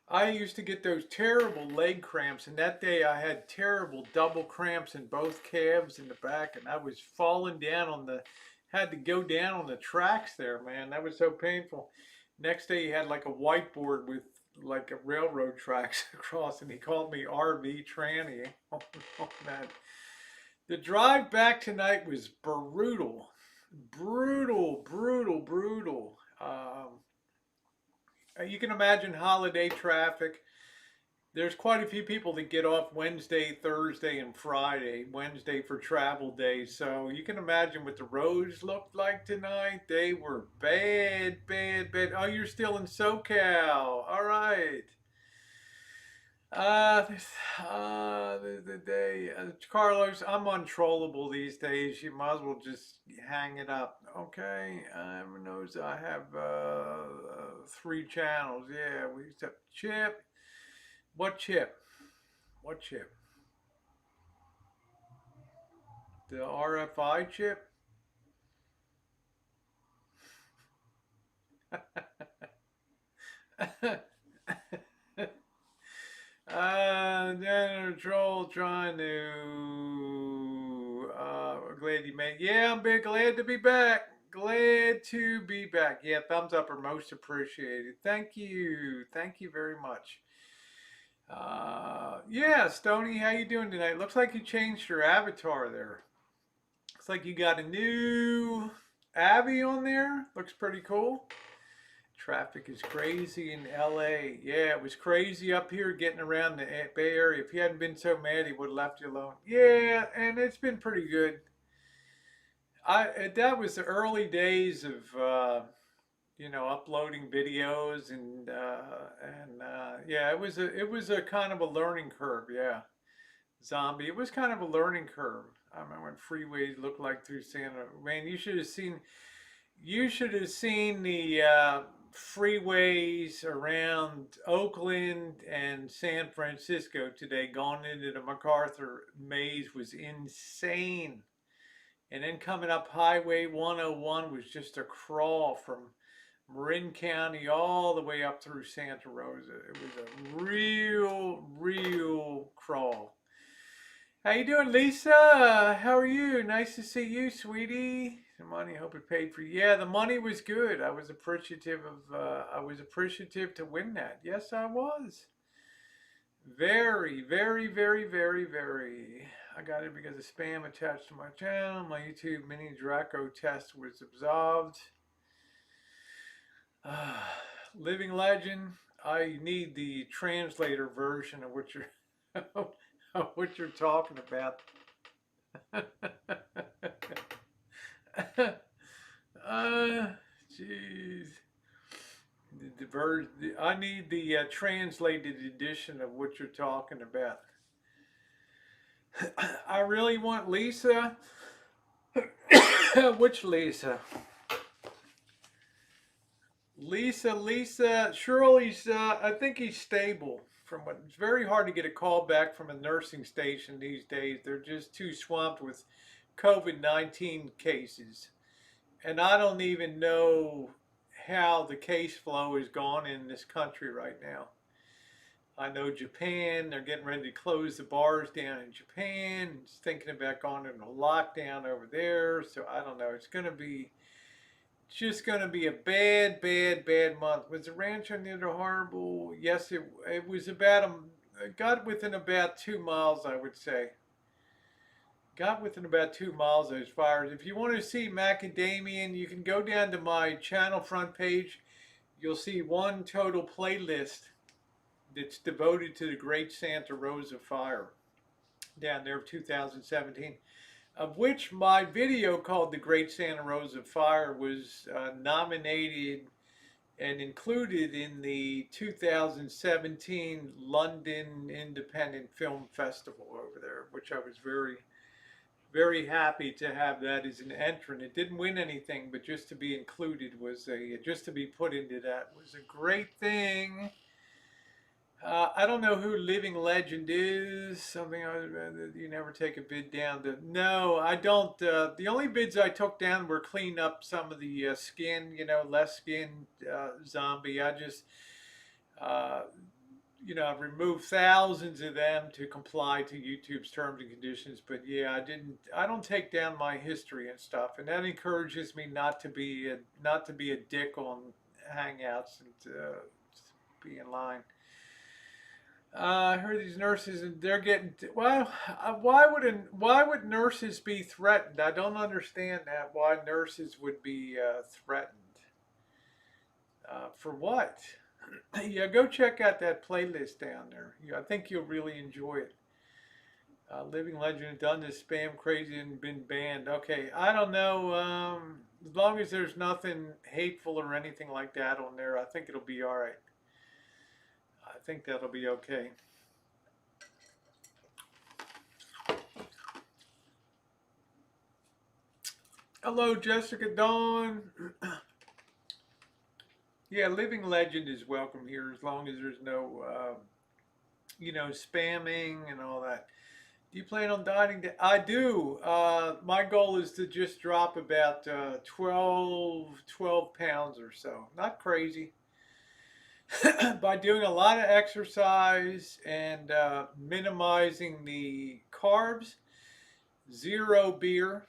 Speaker 1: I used to get those terrible leg cramps, and that day I had terrible double cramps in both calves in the back, and I was falling down on the, had to go down on the tracks there, man. That was so painful. Next day he had like a whiteboard with like a railroad tracks across, and he called me RV Tranny. Oh, man. The drive back tonight was brutal, brutal, brutal, brutal. You can imagine holiday traffic. There's quite a few people that get off Wednesday, Thursday, and Friday. Wednesday for travel days. So you can imagine what the roads looked like tonight. They were bad, bad, bad. Oh, you're still in SoCal. All right. This, the day, Carlos, I'm untrollable these days. You might as well just hang it up. Okay. Everyone knows I have 3 channels. Yeah, we used to Chip. What chip? What chip? The RFI chip? Janitor Troll trying to. Glad you made. Yeah, I'm big. Glad to be back. Glad to be back. Yeah, thumbs up are most appreciated. Thank you. Thank you very much. Yeah, Stony, how you doing tonight? Looks like you changed your avatar there. Looks like you got a new Abby on there. Looks pretty cool. Traffic is crazy in LA. Yeah, it was crazy up here getting around the Bay Area. If he hadn't been so mad, he would have left you alone. Yeah, and it's been pretty good. That was the early days of uploading videos and yeah, it was a kind of a learning curve. Yeah, zombie. It was kind of a learning curve. I remember when freeways looked like through Santa. Man, you should have seen the freeways around Oakland and San Francisco today. Going into the MacArthur maze was insane. And then coming up Highway 101 was just a crawl from Marin County all the way up through Santa Rosa. It was a real, real crawl. How you doing, Lisa? How are you? Nice to see you, sweetie. The money, hope it paid for you. Yeah, the money was good. I was appreciative of. I was appreciative to win that. Yes, I was. Very, very, very, very, very. I got it because of spam attached to my channel. My YouTube mini Draco test was absolved. Living legend. I need the translator version of what you're of what you're talking about. Jeez. I need the translated edition of what you're talking about. I really want Lisa. Which Lisa? Lisa. Shirley's. I think he's stable. From what it's very hard to get a call back from a nursing station these days. They're just too swamped with COVID-19 cases, and I don't even know how the case flow is gone in this country right now. I know Japan, they're getting ready to close the bars down in Japan. It's thinking about going into lockdown over there. So I don't know. It's just going to be a bad month. Was the Rancho near the horrible? Yes, it was about it got within about 2 miles, I would say. Got within about 2 miles of those fires. If you want to see macadamian, you can go down to my channel front page. You'll see one total playlist that's devoted to the Great Santa Rosa Fire down there of 2017, of which my video called The Great Santa Rosa Fire was nominated and included in the 2017 London Independent Film Festival over there, which I was very happy to have that as an entrant. It didn't win anything, but just to be included just to be put into that was a great thing. I don't know who Living Legend is. Something you never take a bid down to. No, I don't. The only bids I took down were clean up some of the skin, less skin zombie. I just, uh, I've removed thousands of them to comply to YouTube's terms and conditions. But yeah, I don't take down my history and stuff, and that encourages me not to be a dick on Hangouts and be in line. I heard these nurses, and they're getting well. Why would nurses be threatened? I don't understand that. Why nurses would be threatened? For what? Yeah, go check out that playlist down there. Yeah, I think you'll really enjoy it. Living Legend has done this spam crazy and been banned. Okay, I don't know. As long as there's nothing hateful or anything like that on there, I think it'll be all right. I think that'll be okay. Hello, Jessica Dawn. Yeah, Living Legend is welcome here as long as there's no, spamming and all that. Do you plan on dieting? I do. My goal is to just drop about 12 pounds or so. Not crazy. By doing a lot of exercise and minimizing the carbs, zero beer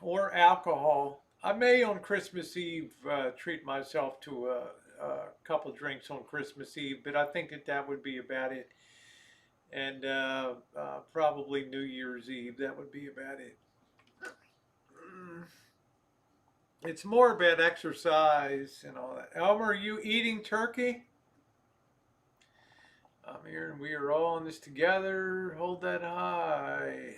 Speaker 1: or alcohol. I may on Christmas Eve treat myself to a couple drinks on Christmas Eve, but I think that would be about it. And probably New Year's Eve, that would be about it. It's more about exercise and all that. Elmer, are you eating turkey? I'm here and we are all in this together. Hold that high.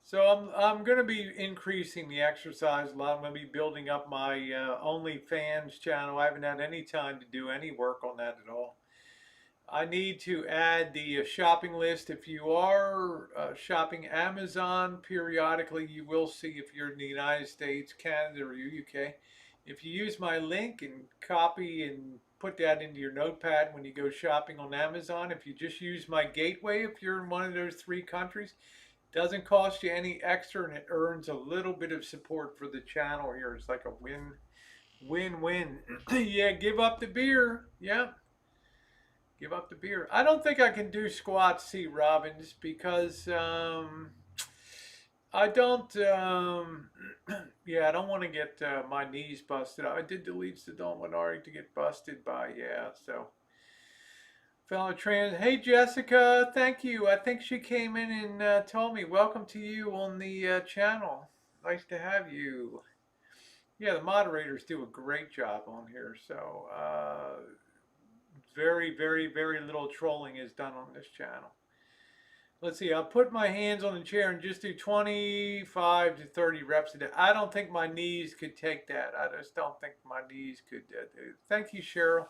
Speaker 1: So I'm going to be increasing the exercise a lot. I'm going to be building up my OnlyFans channel. I haven't had any time to do any work on that at all. I need to add the shopping list. If you are shopping Amazon periodically, you will see if you're in the United States, Canada, or UK. If you use my link and copy and put that into your notepad when you go shopping on Amazon, if you just use my gateway, if you're in one of those 3 countries, it doesn't cost you any extra and it earns a little bit of support for the channel here. It's like a win-win. Yeah, give up the beer. Yeah. Give up the beer. I don't think I can do squats, C. Robbins, because I don't. Yeah, I don't want to get my knees busted. I did delete the don't want Ari to get busted by. Yeah, so fellow trans. Hey Jessica, thank you. I think she came in and told me welcome to you on the channel. Nice to have you. Yeah, the moderators do a great job on here. So very little trolling is done on this channel. Let's see, I'll put my hands on the chair and just do 25 to 30 reps a day. I don't think my knees could take that. I just don't think my knees could do it. Thank you, Cheryl.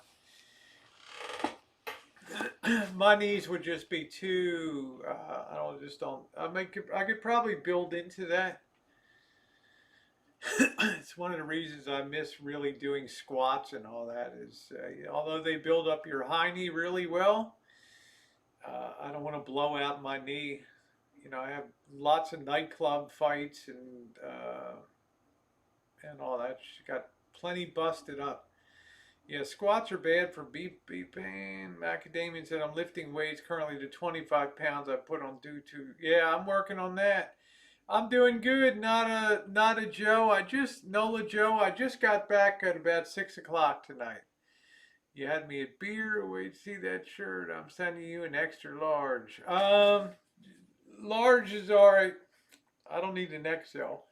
Speaker 1: My knees would just be too, I don't, just don't, I could probably build into that. It's one of the reasons I miss really doing squats and all that is, although they build up your high knee really well, I don't want to blow out my knee. You know, I have lots of nightclub fights and all that. She got plenty busted up. Yeah, squats are bad for beep pain. Macadamian said I'm lifting weights currently to 25 pounds. I put on due to. Yeah, I'm working on that. I'm doing good. Not a Joe. Nola Joe. I just got back at about 6 o'clock tonight. You had me at beer. Wait, see that shirt? I'm sending you an extra large. Large is all right. I don't need an XL.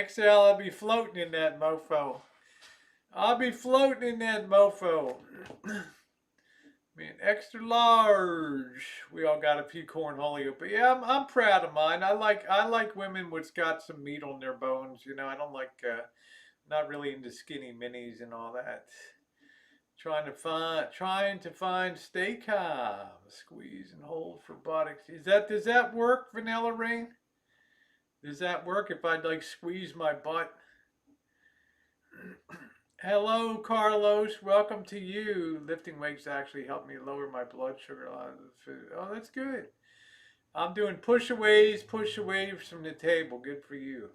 Speaker 1: XL, I'll be floating in that mofo. I'll be floating in that mofo. Man, extra large. We all got a few cornholio, but yeah, I'm proud of mine. I like women which got some meat on their bones. You know, I don't like not really into skinny minis and all that. Trying to find stay calm, squeeze and hold for buttocks. Does that work, Vanilla Rain? Does that work if I like squeeze my butt? Hello, Carlos. Welcome to you. Lifting weights actually helped me lower my blood sugar. Oh, that's good. I'm doing push-aways from the table. Good for you.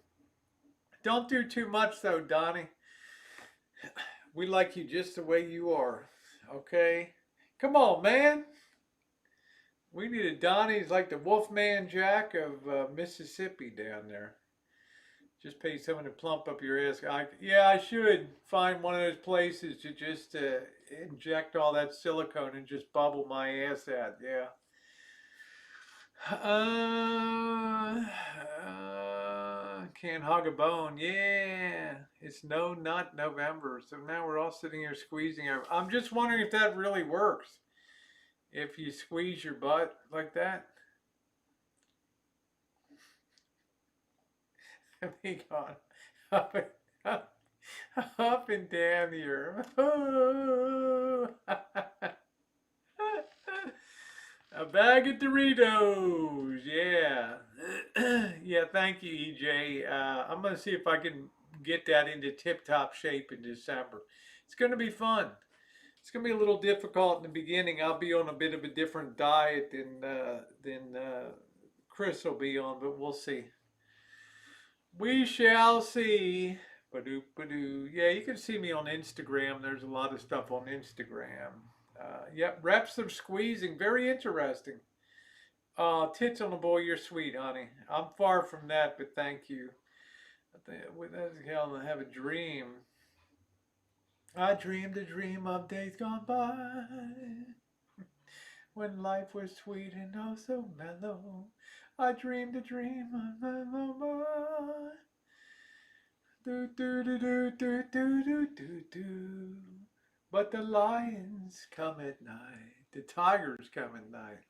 Speaker 1: Don't do too much though, Donnie. We like you just the way you are. Okay? Come on, man. We need a Donnie's like the Wolfman Jack of Mississippi down there. Just pay someone to plump up your ass. Yeah, I should find one of those places to just inject all that silicone and just bubble my ass out. Yeah. Can't hug a bone. Yeah. It's not November. So now we're all sitting here squeezing. I'm just wondering if that really works. If you squeeze your butt like that. Me gone up and down here. A bag of Doritos. Yeah. Yeah, thank you, EJ. I'm going to see if I can get that into tip-top shape in December. It's going to be fun. It's going to be a little difficult in the beginning. I'll be on a bit of a different diet than Chris will be on, but we'll see. We shall see. Badoo, badoo. Yeah, you can see me on Instagram. There's a lot of stuff on Instagram. Yep, reps of squeezing. Very interesting. Tits on a boy, you're sweet, honey. I'm far from that, but thank you. With that hell, I have a dream. I dreamed a dream of days gone by when life was sweet and oh so mellow. I dreamed a dream of my do do do do do do do do do. But the lions come at night. The tigers come at night.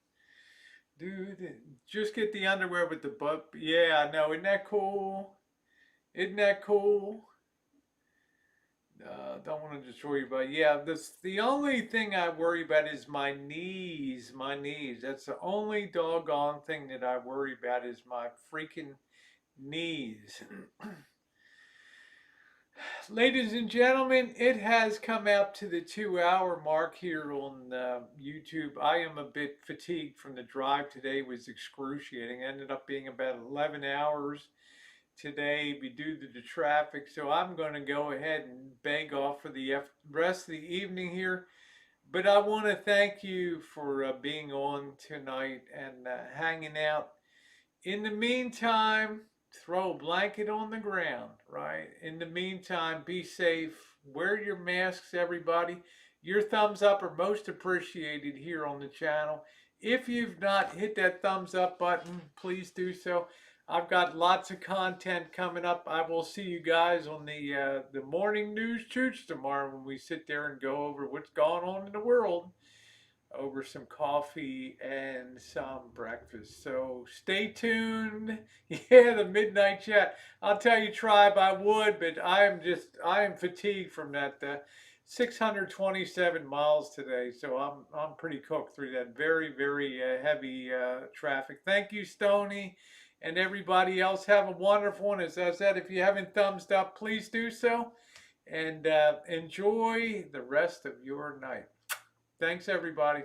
Speaker 1: Dude, just get the underwear with the butt. Yeah, I know. Isn't that cool? Isn't that cool? Don't want to destroy you, but yeah, the only thing I worry about is my knees. My knees. That's the only doggone thing that I worry about is my freaking knees. Ladies and gentlemen, it has come out to the 2 hour mark here on YouTube. I am a bit fatigued from the drive today. It was excruciating. It ended up being about 11 hours today due to the traffic. So I'm going to go ahead and beg off for the rest of the evening here. But I want to thank you for being on tonight and hanging out. In the meantime, throw a blanket on the ground, right? In the meantime, be safe. Wear your masks, everybody. Your thumbs up are most appreciated here on the channel. If you've not hit that thumbs up button, please do so. I've got lots of content coming up. I will see you guys on the morning news chooch tomorrow when we sit there and go over what's going on in the world over some coffee and some breakfast. So stay tuned. Yeah, the midnight chat. I'll tell you, tribe, I would, but I am fatigued from that 627 miles today. So I'm pretty cooked through that very heavy traffic. Thank you, Stony, and everybody else. Have a wonderful one. As I said, if you haven't thumbs up, please do so, and enjoy the rest of your night. Thanks, everybody.